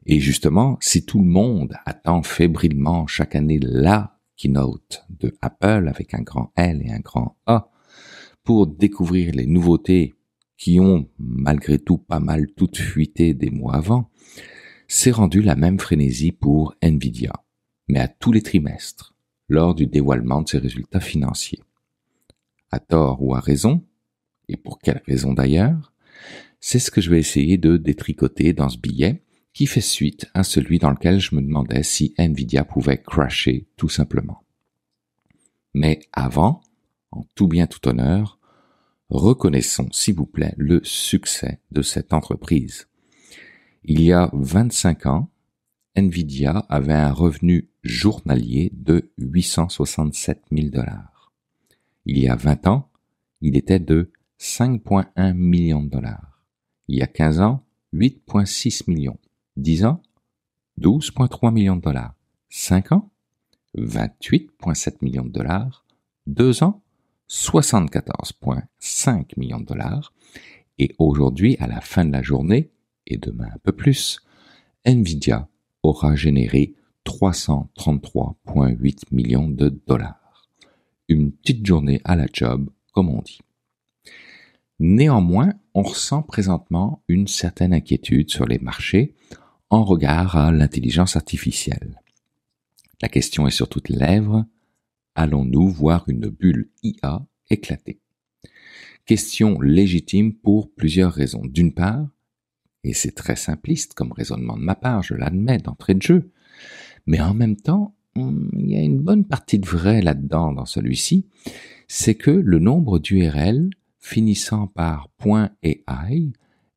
Et justement, si tout le monde attend fébrilement chaque année la keynote de Apple avec un grand L et un grand A pour découvrir les nouveautés qui ont malgré tout pas mal toutes fuité des mois avant, c'est rendu la même frénésie pour Nvidia, mais à tous les trimestres, lors du dévoilement de ses résultats financiers. À tort ou à raison, et pour quelle raison d'ailleurs, c'est ce que je vais essayer de détricoter dans ce billet qui fait suite à celui dans lequel je me demandais si Nvidia pouvait crasher tout simplement. Mais avant, en tout bien tout honneur, reconnaissons s'il vous plaît le succès de cette entreprise. Il y a 25 ans, Nvidia avait un revenu journalier de 867 000 $. Il y a 20 ans, il était de 5,1 millions de dollars. Il y a 15 ans, 8,6 millions. 10 ans, 12,3 millions de dollars. 5 ans, 28,7 millions de dollars. 2 ans, 74,5 millions de dollars. Et aujourd'hui, à la fin de la journée, et demain un peu plus, Nvidia aura généré 333,8 millions de dollars. Une petite journée à la job, comme on dit. Néanmoins, on ressent présentement une certaine inquiétude sur les marchés en regard à l'intelligence artificielle. La question est sur toutes les lèvres, allons-nous voir une bulle IA éclater? Question légitime pour plusieurs raisons. D'une part, et c'est très simpliste comme raisonnement de ma part, je l'admets d'entrée de jeu, mais en même temps, il y a une bonne partie de vrai là-dedans dans celui-ci, c'est que le nombre d'URL finissant par .ai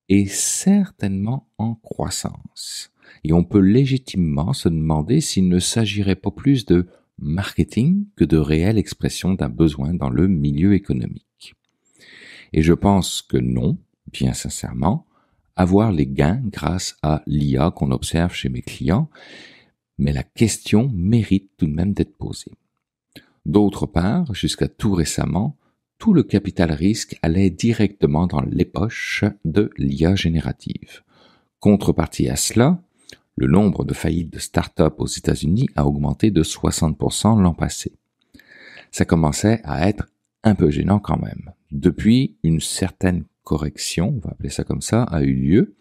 est certainement en croissance. Et on peut légitimement se demander s'il ne s'agirait pas plus de marketing que de réelle expression d'un besoin dans le milieu économique. Et je pense que non, bien sincèrement, avoir les gains grâce à l'IA qu'on observe chez mes clients, mais la question mérite tout de même d'être posée. D'autre part, jusqu'à tout récemment, tout le capital risque allait directement dans les poches de l'IA générative. Contrepartie à cela, le nombre de faillites de start-up aux États-Unis a augmenté de 60% l'an passé. Ça commençait à être un peu gênant quand même. Depuis, une certaine correction, on va appeler ça comme ça, a eu lieu,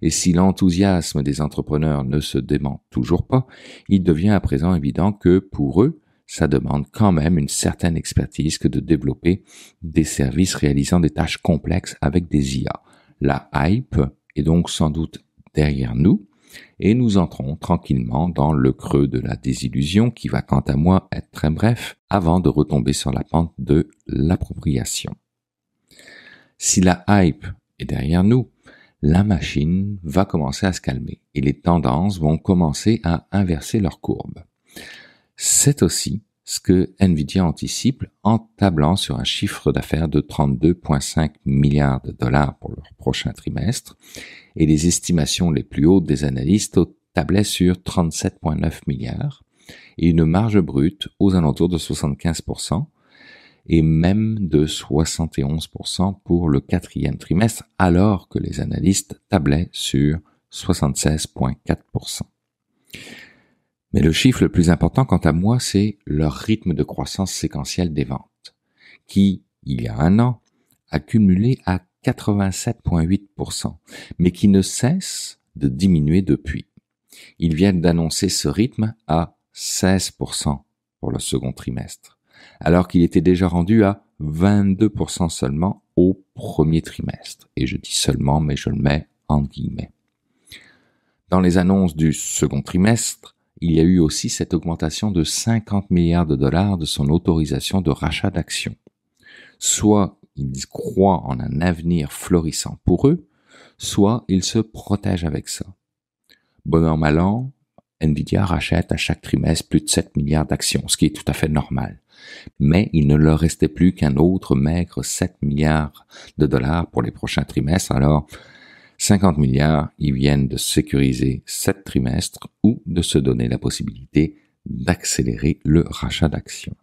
et si l'enthousiasme des entrepreneurs ne se dément toujours pas, il devient à présent évident que pour eux, ça demande quand même une certaine expertise que de développer des services réalisant des tâches complexes avec des IA. La hype est donc sans doute derrière nous, et nous entrons tranquillement dans le creux de la désillusion qui va quant à moi être très bref avant de retomber sur la pente de l'appropriation. Si la hype est derrière nous, la machine va commencer à se calmer et les tendances vont commencer à inverser leur courbe. C'est aussi ce que Nvidia anticipe en tablant sur un chiffre d'affaires de 32,5 milliards de dollars pour leur prochain trimestre et les estimations les plus hautes des analystes tablaient sur 37,9 milliards et une marge brute aux alentours de 75% et même de 71% pour le quatrième trimestre alors que les analystes tablaient sur 76,4%. Mais le chiffre le plus important quant à moi, c'est leur rythme de croissance séquentielle des ventes, qui, il y a un an, a cumulé à 87,8%, mais qui ne cesse de diminuer depuis. Ils viennent d'annoncer ce rythme à 16% pour le second trimestre, alors qu'il était déjà rendu à 22% seulement au premier trimestre. Et je dis seulement, mais je le mets entre guillemets. Dans les annonces du second trimestre, il y a eu aussi cette augmentation de 50 milliards de dollars de son autorisation de rachat d'actions. Soit ils croient en un avenir florissant pour eux, soit ils se protègent avec ça. Bon an, mal an, Nvidia rachète à chaque trimestre plus de 7 milliards d'actions, ce qui est tout à fait normal. Mais il ne leur restait plus qu'un autre maigre 7 milliards de dollars pour les prochains trimestres, alors 50 milliards, ils viennent de sécuriser 7 trimestres ou de se donner la possibilité d'accélérer le rachat d'actions.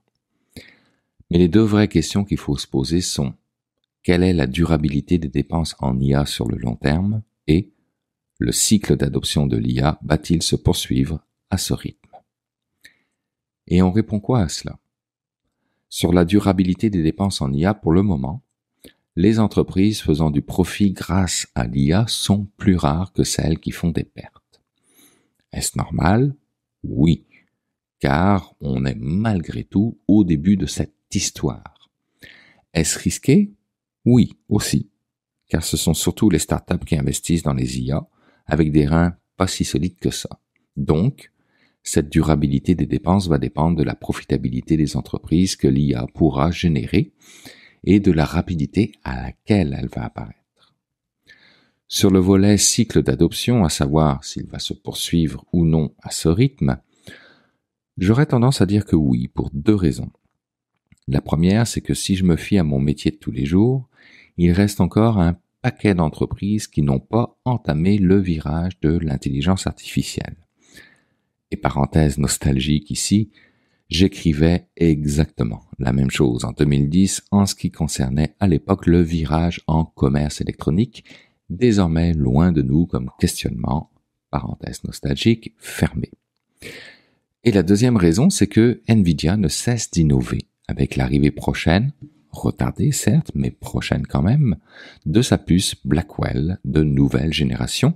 Mais les deux vraies questions qu'il faut se poser sont: quelle est la durabilité des dépenses en IA sur le long terme et le cycle d'adoption de l'IA va-t-il se poursuivre à ce rythme? Et on répond quoi à cela? Sur la durabilité des dépenses en IA, pour le moment, les entreprises faisant du profit grâce à l'IA sont plus rares que celles qui font des pertes. Est-ce normal? Oui, car on est malgré tout au début de cette histoire. Est-ce risqué? Oui, aussi, car ce sont surtout les startups qui investissent dans les IA avec des reins pas si solides que ça. Donc, cette durabilité des dépenses va dépendre de la profitabilité des entreprises que l'IA pourra générer et de la rapidité à laquelle elle va apparaître. Sur le volet cycle d'adoption, à savoir s'il va se poursuivre ou non à ce rythme, j'aurais tendance à dire que oui, pour deux raisons. La première, c'est que si je me fie à mon métier de tous les jours, il reste encore un paquet d'entreprises qui n'ont pas entamé le virage de l'intelligence artificielle. Et parenthèse nostalgique ici, j'écrivais exactement la même chose en 2010 en ce qui concernait à l'époque le virage en commerce électronique, désormais loin de nous comme questionnement, parenthèse nostalgique, fermée. Et la deuxième raison, c'est que Nvidia ne cesse d'innover avec l'arrivée prochaine, retardée certes, mais prochaine quand même, de sa puce Blackwell de nouvelle génération,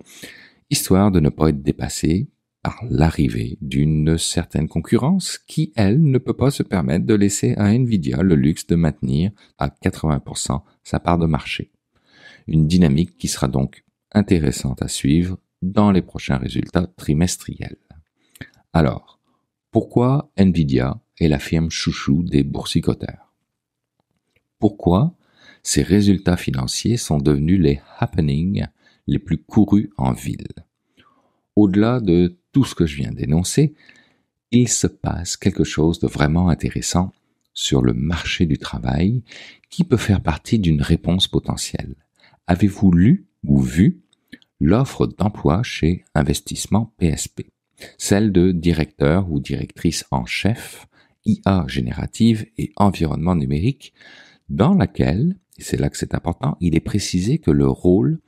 histoire de ne pas être dépassée par l'arrivée d'une certaine concurrence qui, elle, ne peut pas se permettre de laisser à Nvidia le luxe de maintenir à 80% sa part de marché. Une dynamique qui sera donc intéressante à suivre dans les prochains résultats trimestriels. Alors, pourquoi Nvidia est la firme chouchou des boursicoteurs? Pourquoi ces résultats financiers sont devenus les happenings les plus courus en ville? Au-delà de tout ce que je viens d'énoncer, il se passe quelque chose de vraiment intéressant sur le marché du travail qui peut faire partie d'une réponse potentielle. Avez-vous lu ou vu l'offre d'emploi chez Investissement PSP, celle de directeur ou directrice en chef, IA générative et environnement numérique, dans laquelle, et c'est là que c'est important, il est précisé que le rôle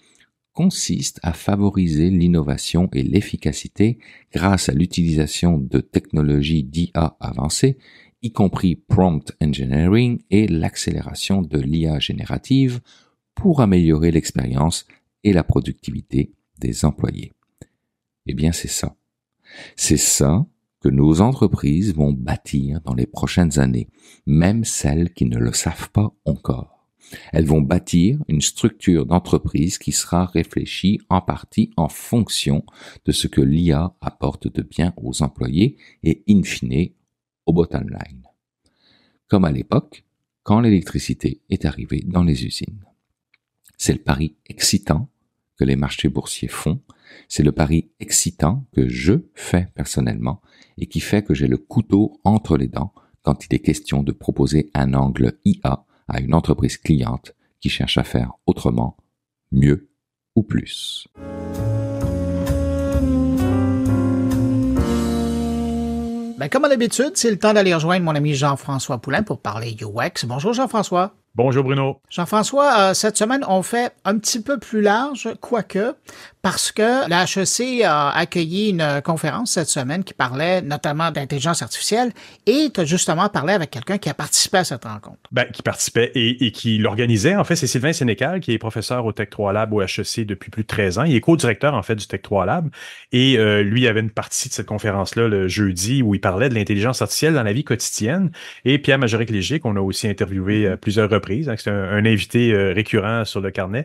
consiste à favoriser l'innovation et l'efficacité grâce à l'utilisation de technologies d'IA avancées, y compris prompt engineering et l'accélération de l'IA générative pour améliorer l'expérience et la productivité des employés. Eh bien, c'est ça. C'est ça que nos entreprises vont bâtir dans les prochaines années, même celles qui ne le savent pas encore. Elles vont bâtir une structure d'entreprise qui sera réfléchie en partie en fonction de ce que l'IA apporte de bien aux employés et in fine au bottom line. Comme à l'époque, quand l'électricité est arrivée dans les usines. C'est le pari excitant que les marchés boursiers font, c'est le pari excitant que je fais personnellement et qui fait que j'ai le couteau entre les dents quand il est question de proposer un angle IA à une entreprise cliente qui cherche à faire autrement, mieux ou plus. Comme à l'habitude, c'est le temps d'aller rejoindre mon ami Jean-François Poulain pour parler UX. Bonjour Jean-François. Bonjour Bruno. Jean-François, cette semaine, on fait un petit peu plus large, quoique, parce que la HEC a accueilli une conférence cette semaine qui parlait notamment d'intelligence artificielle et tu as justement parlé avec quelqu'un qui a participé à cette rencontre. Qui participait et qui l'organisait. En fait, c'est Sylvain Sénécal, qui est professeur au Tech 3 Lab au HEC depuis plus de 13 ans. Il est co-directeur, en fait, du Tech 3 Lab. Et lui avait une partie de cette conférence-là le jeudi où il parlait de l'intelligence artificielle dans la vie quotidienne. Et Pierre Majoric-Léger, qu'on a aussi interviewé à plusieurs reprises, hein, c'est un invité récurrent sur le carnet,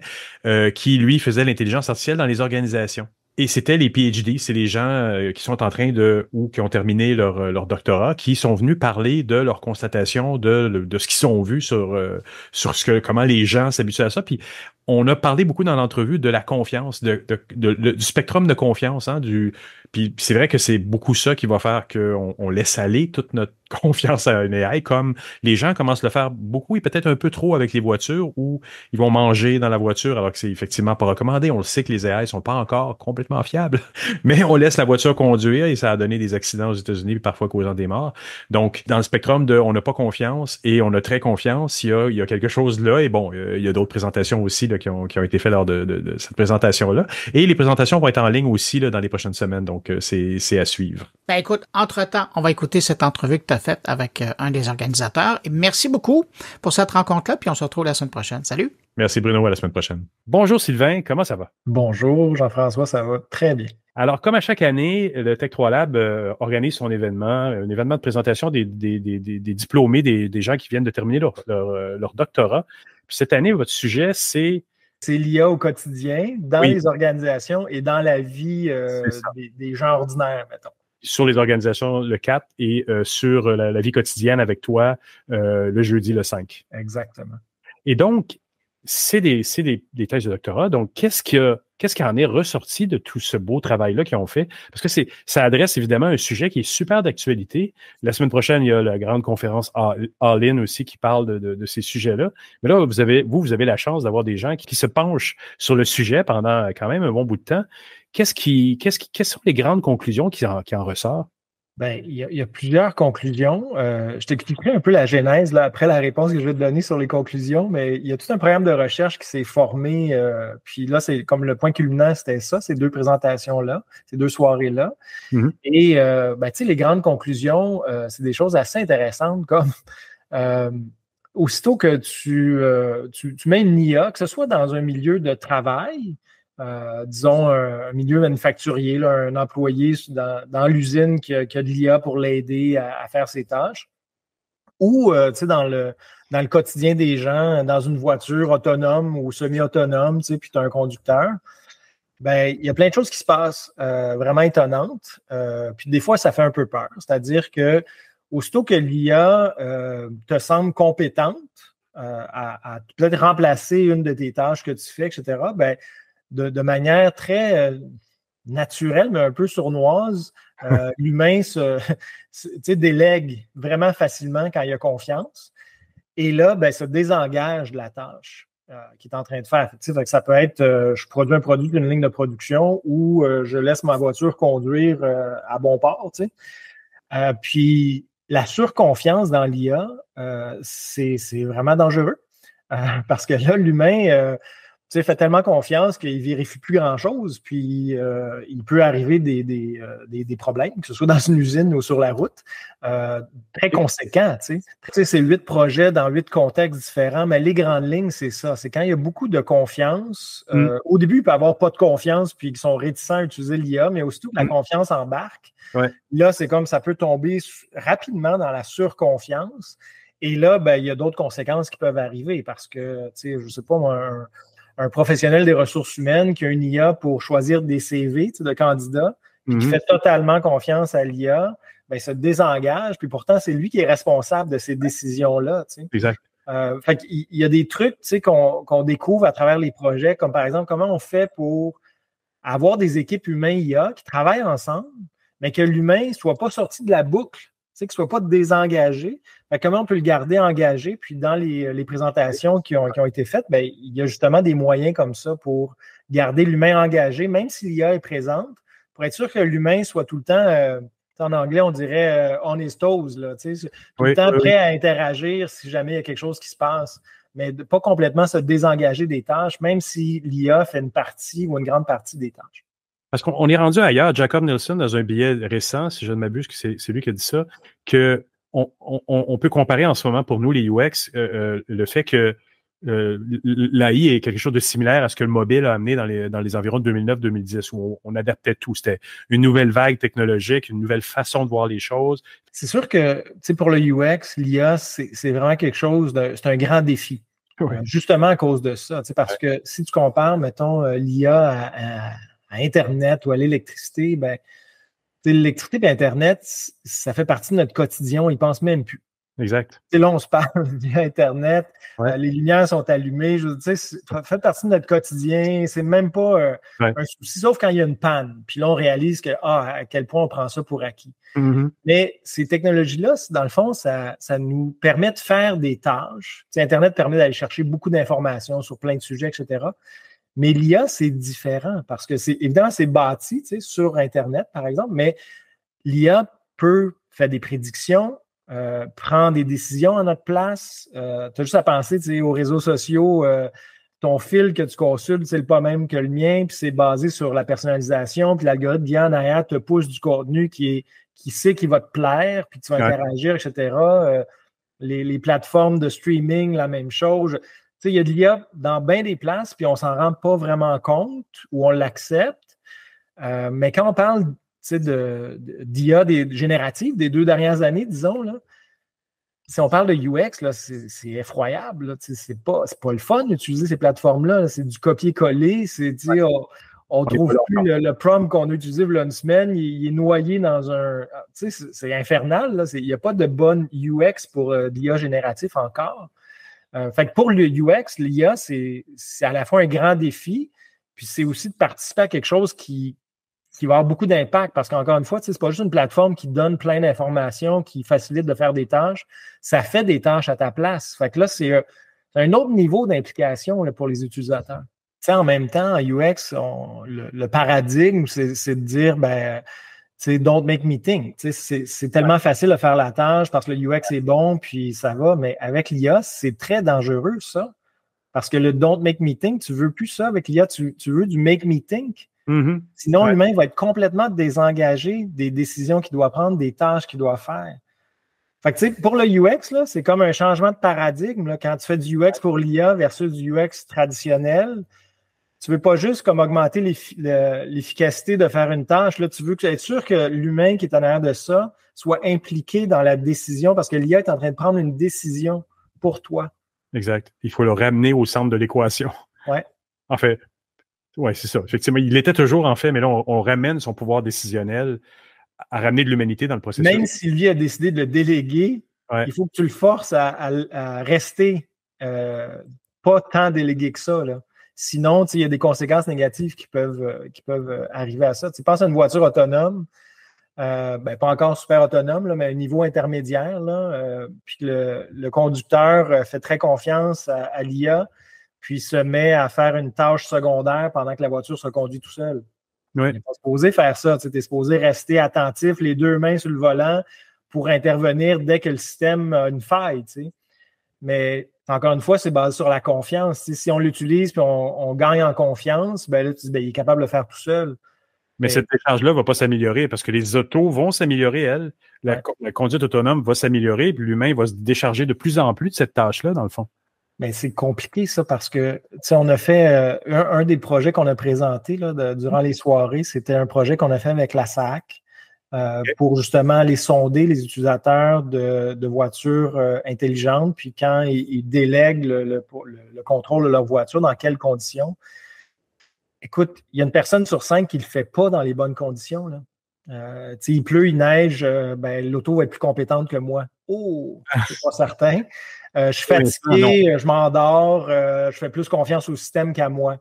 qui, lui, faisait l'intelligence artificielle dans les organisations. Et c'était les PhD, c'est les gens qui sont en train de, ou qui ont terminé leur doctorat, qui sont venus parler de leurs constatations, de ce qu'ils ont vu sur comment les gens s'habituent à ça. Puis on a parlé beaucoup dans l'entrevue de la confiance, du spectrum de confiance, hein, puis c'est vrai que c'est beaucoup ça qui va faire qu'on laisse aller toute confiance à un AI, comme les gens commencent à le faire beaucoup et peut-être un peu trop avec les voitures, où ils vont manger dans la voiture alors que c'est effectivement pas recommandé. On le sait que les AI sont pas encore complètement fiables, mais on laisse la voiture conduire et ça a donné des accidents aux États-Unis et parfois causant des morts. Donc, dans le spectrum de on n'a pas confiance et on a très confiance, il y a quelque chose là. Et bon, il y a d'autres présentations aussi là, qui ont été faites lors de cette présentation-là. Et les présentations vont être en ligne aussi là, dans les prochaines semaines. Donc, c'est à suivre. Ben écoute, entre-temps, on va écouter cette entrevue que tu as faite avec un des organisateurs. Et merci beaucoup pour cette rencontre-là, puis on se retrouve la semaine prochaine. Salut! Merci Bruno, à la semaine prochaine. Bonjour Sylvain, comment ça va? Bonjour Jean-François, ça va très bien. Alors, comme à chaque année, le Tech 3 Lab organise son événement, un événement de présentation des diplômés, des gens qui viennent de terminer leur doctorat. Puis cette année, votre sujet, c'est l'IA au quotidien, dans les organisations et dans la vie des gens ordinaires, mettons. Sur les organisations le 4 et sur la vie quotidienne avec toi le jeudi le 5. Exactement. Et donc, c'est des thèses de doctorat. Donc, qu'est-ce qui en est ressorti de tout ce beau travail-là qu'ils ont fait? Parce que ça adresse évidemment un sujet qui est super d'actualité. La semaine prochaine, il y a la grande conférence All-In aussi qui parle de ces sujets-là. Mais là, vous avez la chance d'avoir des gens qui se penchent sur le sujet pendant quand même un bon bout de temps. Quelles sont les grandes conclusions qui en ressortent? Ben, il y a plusieurs conclusions. Je t'expliquerai un peu la genèse là, après la réponse que je vais te donner sur les conclusions, mais il y a tout un programme de recherche qui s'est formé. Puis là, c'est comme le point culminant, c'était ça, ces deux présentations-là, ces deux soirées-là. Mm-hmm. Et tu sais, les grandes conclusions, c'est des choses assez intéressantes, comme aussitôt que tu mets une IA, que ce soit dans un milieu de travail, disons un milieu manufacturier, là, un employé dans l'usine qui a de l'IA pour l'aider à faire ses tâches, ou dans le quotidien des gens, dans une voiture autonome ou semi-autonome, puis tu as un conducteur, ben il y a plein de choses qui se passent vraiment étonnantes. Puis des fois, ça fait un peu peur. C'est-à-dire que aussitôt que l'IA te semble compétente à peut-être remplacer une de tes tâches que tu fais, etc., ben de manière très naturelle, mais un peu sournoise, l'humain délègue vraiment facilement quand il a confiance. Et là, ben, se désengage de la tâche qu'il est en train de faire. Fait que ça peut être, je produis un produit d'une ligne de production ou je laisse ma voiture conduire à bon port. Puis la surconfiance dans l'IA, c'est vraiment dangereux parce que là, l'humain... fait tellement confiance qu'il ne vérifie plus grand-chose, puis il peut arriver des problèmes, que ce soit dans une usine ou sur la route, très conséquents. C'est 8 projets dans 8 contextes différents, mais les grandes lignes, c'est ça. C'est quand il y a beaucoup de confiance. Au début, il peut y avoir pas de confiance, puis ils sont réticents à utiliser l'IA, mais aussitôt que la confiance embarque, là, c'est comme ça peut tomber rapidement dans la surconfiance. Et là, ben, il y a d'autres conséquences qui peuvent arriver parce que, je ne sais pas, moi, un professionnel des ressources humaines qui a une IA pour choisir des CV de candidats, puis qui fait totalement confiance à l'IA, ben, se désengage, puis pourtant, c'est lui qui est responsable de ces décisions-là. Exact. Fait qu'il y a des trucs qu'on découvre à travers les projets, comme par exemple, comment on fait pour avoir des équipes humains-IA qui travaillent ensemble, mais que l'humain ne soit pas sorti de la boucle, qu'il ne soit pas désengagé. Comment on peut le garder engagé? Puis dans les présentations qui ont été faites, ben, il y a justement des moyens comme ça pour garder l'humain engagé, même si l'IA est présente, pour être sûr que l'humain soit tout le temps, en anglais, on dirait on his toes, là, tout le temps prêt à interagir si jamais il y a quelque chose qui se passe, mais de pas complètement se désengager des tâches, même si l'IA fait une partie ou une grande partie des tâches. Parce qu'on est rendu ailleurs. Jacob Nielsen, dans un billet récent, si je ne m'abuse, que c'est lui qui a dit ça, qu'on peut comparer en ce moment pour nous, les UX, le fait que l'AI est quelque chose de similaire à ce que le mobile a amené dans les environs de 2009-2010, où on adaptait tout. C'était une nouvelle vague technologique, une nouvelle façon de voir les choses. C'est sûr que pour le UX, l'IA, c'est vraiment quelque chose, c'est un grand défi. Ouais. Justement à cause de ça. Parce que si tu compares, mettons, l'IA à Internet ou à l'électricité, ben, l'électricité et Internet, ça fait partie de notre quotidien, on n'y pense même plus. Exact. Là, on se parle via Internet, les lumières sont allumées, ça fait partie de notre quotidien, c'est même pas un souci, sauf quand il y a une panne. Puis là, on réalise à quel point on prend ça pour acquis. Mm-hmm. Mais ces technologies-là, dans le fond, ça nous permet de faire des tâches. Internet permet d'aller chercher beaucoup d'informations sur plein de sujets, etc. Mais l'IA, c'est différent parce que évidemment, c'est bâti sur Internet, par exemple, mais l'IA peut faire des prédictions, prendre des décisions à notre place. Tu as juste à penser aux réseaux sociaux, ton fil que tu consultes, c'est pas même que le mien, puis c'est basé sur la personnalisation, puis l'algorithme bien en arrière te pousse du contenu qui sait qu'il va te plaire, puis tu vas interagir, etc. Les plateformes de streaming, la même chose. Il y a de l'IA dans bien des places, puis on s'en rend pas vraiment compte ou on l'accepte. Mais quand on parle d'IA générative des 2 dernières années, disons, là, si on parle de UX, là, c'est effroyable. Là, c'est pas le fun d'utiliser ces plateformes-là. Là, c'est du copier-coller. On ne trouve plus le prompt qu'on a utilisé il y a une semaine. Il est noyé dans un... C'est infernal. Il n'y a pas de bonne UX pour l'IA génératif encore. Fait que pour le UX, l'IA, c'est à la fois un grand défi, puis c'est aussi de participer à quelque chose qui va avoir beaucoup d'impact, parce qu'encore une fois, c'est pas juste une plateforme qui donne plein d'informations, qui facilite de faire des tâches, ça fait des tâches à ta place. Fait que là, c'est un autre niveau d'implication là, pour les utilisateurs. En même temps, en UX, le paradigme, c'est de dire, don't make me think. C'est tellement facile de faire la tâche parce que le UX est bon, puis ça va, mais avec l'IA, c'est très dangereux, ça. Parce que le don't make me think, tu veux plus ça avec l'IA, tu veux du make me think. Mm-hmm. Sinon, l'humain va être complètement désengagé des décisions qu'il doit prendre, des tâches qu'il doit faire. Fait que, pour le UX, là, c'est comme un changement de paradigme. Là, quand tu fais du UX pour l'IA versus du UX traditionnel, tu ne veux pas juste comme augmenter l'efficacité de faire une tâche. Là, tu veux être sûr que l'humain qui est en arrière de ça soit impliqué dans la décision parce que l'IA est en train de prendre une décision pour toi. Exact. Il faut le ramener au centre de l'équation. Ouais. En fait, oui, c'est ça. Effectivement, il l'était toujours, en fait, mais là, on ramène son pouvoir décisionnel à ramener de l'humanité dans le processus. Même si lui a décidé de le déléguer, il faut que tu le forces à rester pas tant délégué que ça. Là. Sinon, il y a des conséquences négatives qui peuvent arriver à ça. Tu penses à une voiture autonome, pas encore super autonome, là, mais à un niveau intermédiaire, là, puis le conducteur fait très confiance à l'IA, puis se met à faire une tâche secondaire pendant que la voiture se conduit tout seul. Oui. Tu n'es pas supposé faire ça. Tu es supposé rester attentif, les 2 mains sur le volant pour intervenir dès que le système a une faille. T'sais. Mais encore une fois, c'est basé sur la confiance. T'sais. Si on l'utilise et on gagne en confiance, là, tu dis, il est capable de le faire tout seul. Mais cet échange-là ne va pas s'améliorer parce que les autos vont s'améliorer, elles. La conduite autonome va s'améliorer, puis l'humain va se décharger de plus en plus de cette tâche-là, dans le fond. Mais c'est compliqué, ça, parce que on a fait un des projets qu'on a présenté là, durant les soirées, c'était un projet qu'on a fait avec la SAC pour justement aller sonder les utilisateurs de voitures intelligentes, puis quand ils délèguent le contrôle de leur voiture, dans quelles conditions. Écoute, il y a une personne sur 5 qui ne le fait pas dans les bonnes conditions. Là. Il pleut, il neige, l'auto va être plus compétente que moi. Oh, je suis pas certain. Je suis fatigué, je m'endors, je fais plus confiance au système qu'à moi.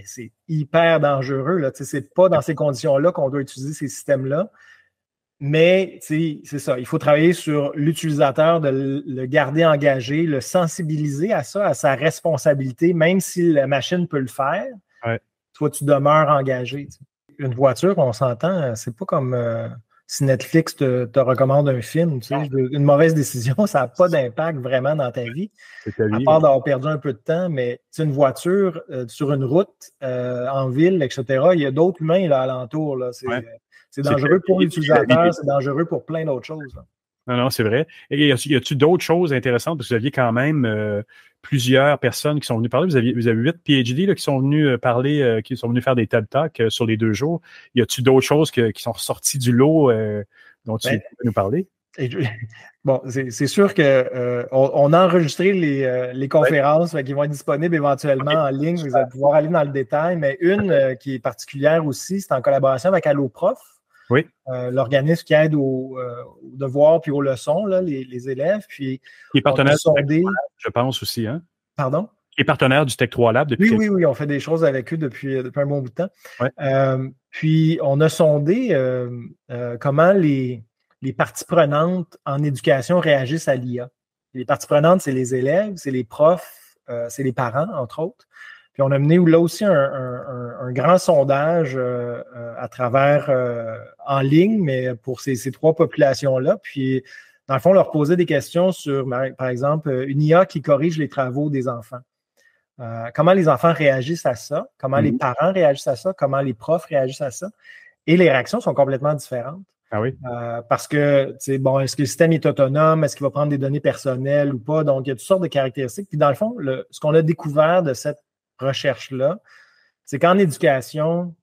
C'est hyper dangereux. Ce n'est pas dans ces conditions-là qu'on doit utiliser ces systèmes-là. Mais c'est ça, il faut travailler sur l'utilisateur, de le garder engagé, le sensibiliser à ça, à sa responsabilité, même si la machine peut le faire. Ouais. Toi, tu demeures engagé. T'sais. Une voiture, on s'entend, c'est pas comme si Netflix te recommande un film. Une mauvaise décision, ça n'a pas d'impact vraiment dans ta vie. À part d'avoir perdu un peu de temps, mais une voiture sur une route, en ville, etc., il y a d'autres humains là, alentour. Là. C'est dangereux pour l'utilisateur, c'est dangereux pour plein d'autres choses. Là. Non, c'est vrai. Et y a-t-il d'autres choses intéressantes? Parce que vous aviez quand même plusieurs personnes qui sont venues parler. Vous avez 8 PhD là, qui sont venus parler, qui sont venus faire des TED Talks sur les 2 jours. Y a-t-il d'autres choses qui sont ressorties du lot dont tu peux nous parler? Bon, c'est sûr que on a enregistré les conférences qui vont être disponibles éventuellement en ligne. Vous allez pouvoir aller dans le détail. Mais une qui est particulière aussi, c'est en collaboration avec AlloProf. Oui. L'organisme qui aide aux devoirs puis aux leçons, là, les élèves. Puis, qui est partenaire du Tech 3 Lab, je pense aussi. Hein? Pardon? Qui est partenaire du Tech 3 Lab depuis Oui, on fait des choses avec eux depuis un bon bout de temps. Ouais. Puis, on a sondé comment les parties prenantes en éducation réagissent à l'IA. Les parties prenantes, c'est les élèves, c'est les profs, c'est les parents, entre autres. Puis on a mené là aussi un grand sondage à travers en ligne, mais pour ces trois populations-là. Puis, dans le fond, on leur posait des questions sur, par exemple, une IA qui corrige les travaux des enfants. Comment les enfants réagissent à ça? Comment les parents réagissent à ça? Comment les profs réagissent à ça? Et les réactions sont complètement différentes. Ah oui? Parce que, est-ce que le système est autonome? Est-ce qu'il va prendre des données personnelles ou pas? Donc, il y a toutes sortes de caractéristiques. Puis, dans le fond, ce qu'on a découvert de cette recherche-là, c'est qu'en éducation,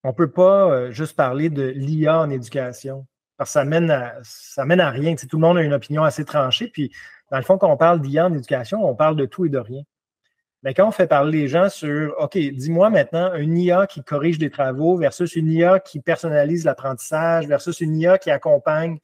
on ne peut pas juste parler de l'IA en éducation, parce que ça mène à rien. Tout le monde a une opinion assez tranchée. Puis, dans le fond, quand on parle d'IA en éducation, on parle de tout et de rien. Mais quand on fait parler les gens sur, OK, dis-moi maintenant, une IA qui corrige des travaux versus une IA qui personnalise l'apprentissage versus une IA qui accompagne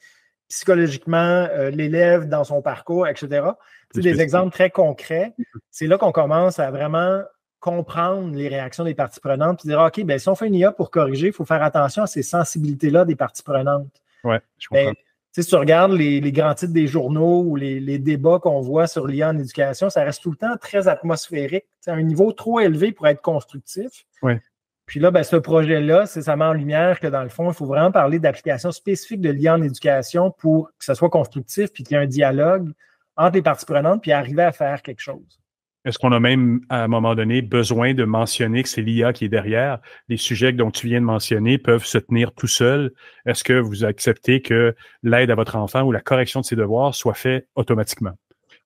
psychologiquement l'élève dans son parcours, etc. C'est des exemples très concrets. C'est là qu'on commence à vraiment comprendre les réactions des parties prenantes puis dire, OK, bien, si on fait une IA pour corriger, il faut faire attention à ces sensibilités-là des parties prenantes. Oui, je comprends. Si tu regardes les grands titres des journaux ou les débats qu'on voit sur l'IA en éducation, ça reste tout le temps très atmosphérique, à un niveau trop élevé pour être constructif. Ouais. Puis là, ce projet-là, ça met en lumière que dans le fond, il faut vraiment parler d'applications spécifiques de l'IA en éducation pour que ça soit constructif puis qu'il y ait un dialogue entre les parties prenantes puis arriver à faire quelque chose. Est-ce qu'on a même, à un moment donné, besoin de mentionner que c'est l'IA qui est derrière? Les sujets dont tu viens de mentionner peuvent se tenir tout seuls. Est-ce que vous acceptez que l'aide à votre enfant ou la correction de ses devoirs soit faite automatiquement?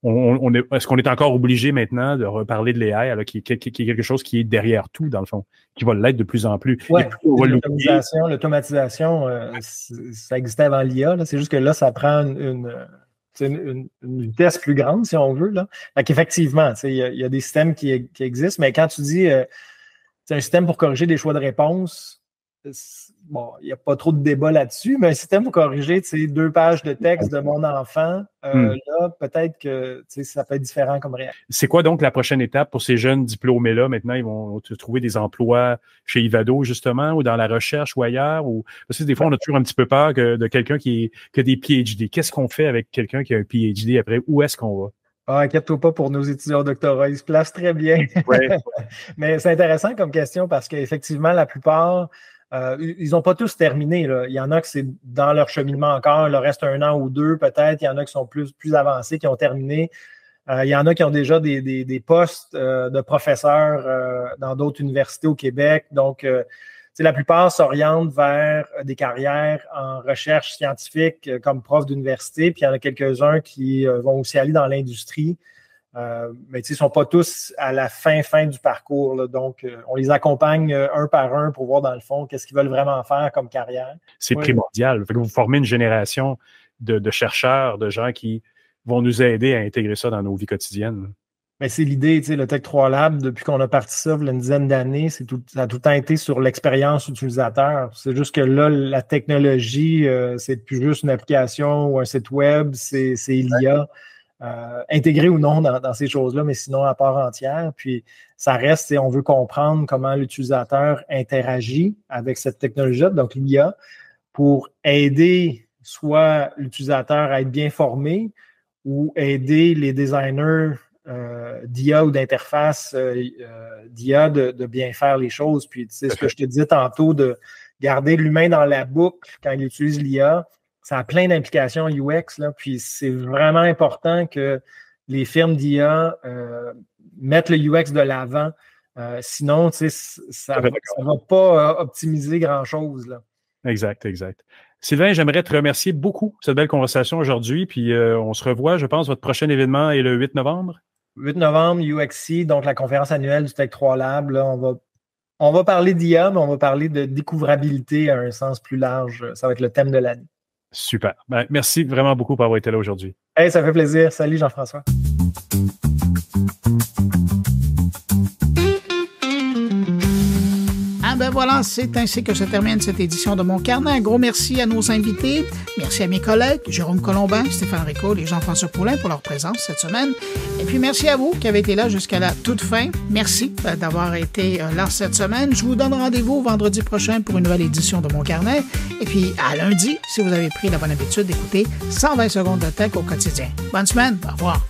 Est-ce qu'on est encore obligé maintenant de reparler de l'AI, alors qui est quelque chose qui est derrière tout, dans le fond, qui va l'être de plus en plus? Oui, l'automatisation, ça existait avant l'IA. C'est juste que là, ça prend une vitesse plus grande, si on veut. Donc, effectivement, il y a des systèmes qui existent, mais quand tu dis un système pour corriger des choix de réponse, il n'y a pas trop de débat là-dessus, mais un système pour corriger 2 pages de texte de mon enfant, là, peut-être que ça peut être différent comme réaction. C'est quoi donc la prochaine étape pour ces jeunes diplômés-là? Maintenant, ils vont trouver des emplois chez Ivado, justement, ou dans la recherche ou ailleurs? Parce que des fois, on a toujours un petit peu peur de quelqu'un qui a des PhD. Qu'est-ce qu'on fait avec quelqu'un qui a un PhD après? Où est-ce qu'on va? Ah, inquiète-toi pas pour nos étudiants au doctorat, ils se placent très bien. Ouais. Mais c'est intéressant comme question parce qu'effectivement, la plupart, ils n'ont pas tous terminé. Là. Il y en a que c'est dans leur cheminement encore, il leur reste 1 an ou 2 peut-être. Il y en a qui sont plus avancés, qui ont terminé. Il y en a qui ont déjà des postes de professeurs dans d'autres universités au Québec. Donc, la plupart s'orientent vers des carrières en recherche scientifique comme prof d'université, puis il y en a quelques-uns qui vont aussi aller dans l'industrie. Mais ils ne sont pas tous à la fin du parcours. Là. Donc, on les accompagne un par un pour voir dans le fond qu'est-ce qu'ils veulent vraiment faire comme carrière. C'est primordial. Fait que vous formez une génération de chercheurs, de gens qui vont nous aider à intégrer ça dans nos vies quotidiennes. Mais c'est l'idée, le Tech 3 Lab, depuis qu'on a parti ça, il y a une dizaine d'années, ça a tout le temps été sur l'expérience utilisateur. C'est juste que là, la technologie, c'est plus juste une application ou un site web, c'est l'IA. Intégré ou non dans ces choses-là, mais sinon à part entière. Puis ça reste, on veut comprendre comment l'utilisateur interagit avec cette technologie-là, donc l'IA, pour aider soit l'utilisateur à être bien formé ou aider les designers d'IA ou d'interface d'IA de bien faire les choses. Puis tu sais, ce que je te disais tantôt, de garder l'humain dans la boucle quand il utilise l'IA, ça a plein d'implications UX, là, puis c'est vraiment important que les firmes d'IA mettent le UX de l'avant. Sinon, ça ne va pas optimiser grand-chose. Là. Exact. Sylvain, j'aimerais te remercier beaucoup pour cette belle conversation aujourd'hui, puis on se revoit, je pense, votre prochain événement est le 8 novembre. 8 novembre, UXC, donc la conférence annuelle du Tech 3 Lab. Là, on va parler d'IA, mais on va parler de découvrabilité à un sens plus large. Ça va être le thème de l'année. Super. Merci vraiment beaucoup pour avoir été là aujourd'hui. Hey, ça fait plaisir. Salut Jean-François. Ah ben voilà, Voilà, c'est ainsi que se termine cette édition de Mon Carnet. Un gros merci à nos invités. Merci à mes collègues, Jérôme Colombin, Stéphane Ricaud et Jean-François Poulin pour leur présence cette semaine. Et puis merci à vous qui avez été là jusqu'à la toute fin. Merci d'avoir été là cette semaine. Je vous donne rendez-vous vendredi prochain pour une nouvelle édition de Mon Carnet. Et puis à lundi, si vous avez pris la bonne habitude d'écouter 120 secondes de tech au quotidien. Bonne semaine, au revoir.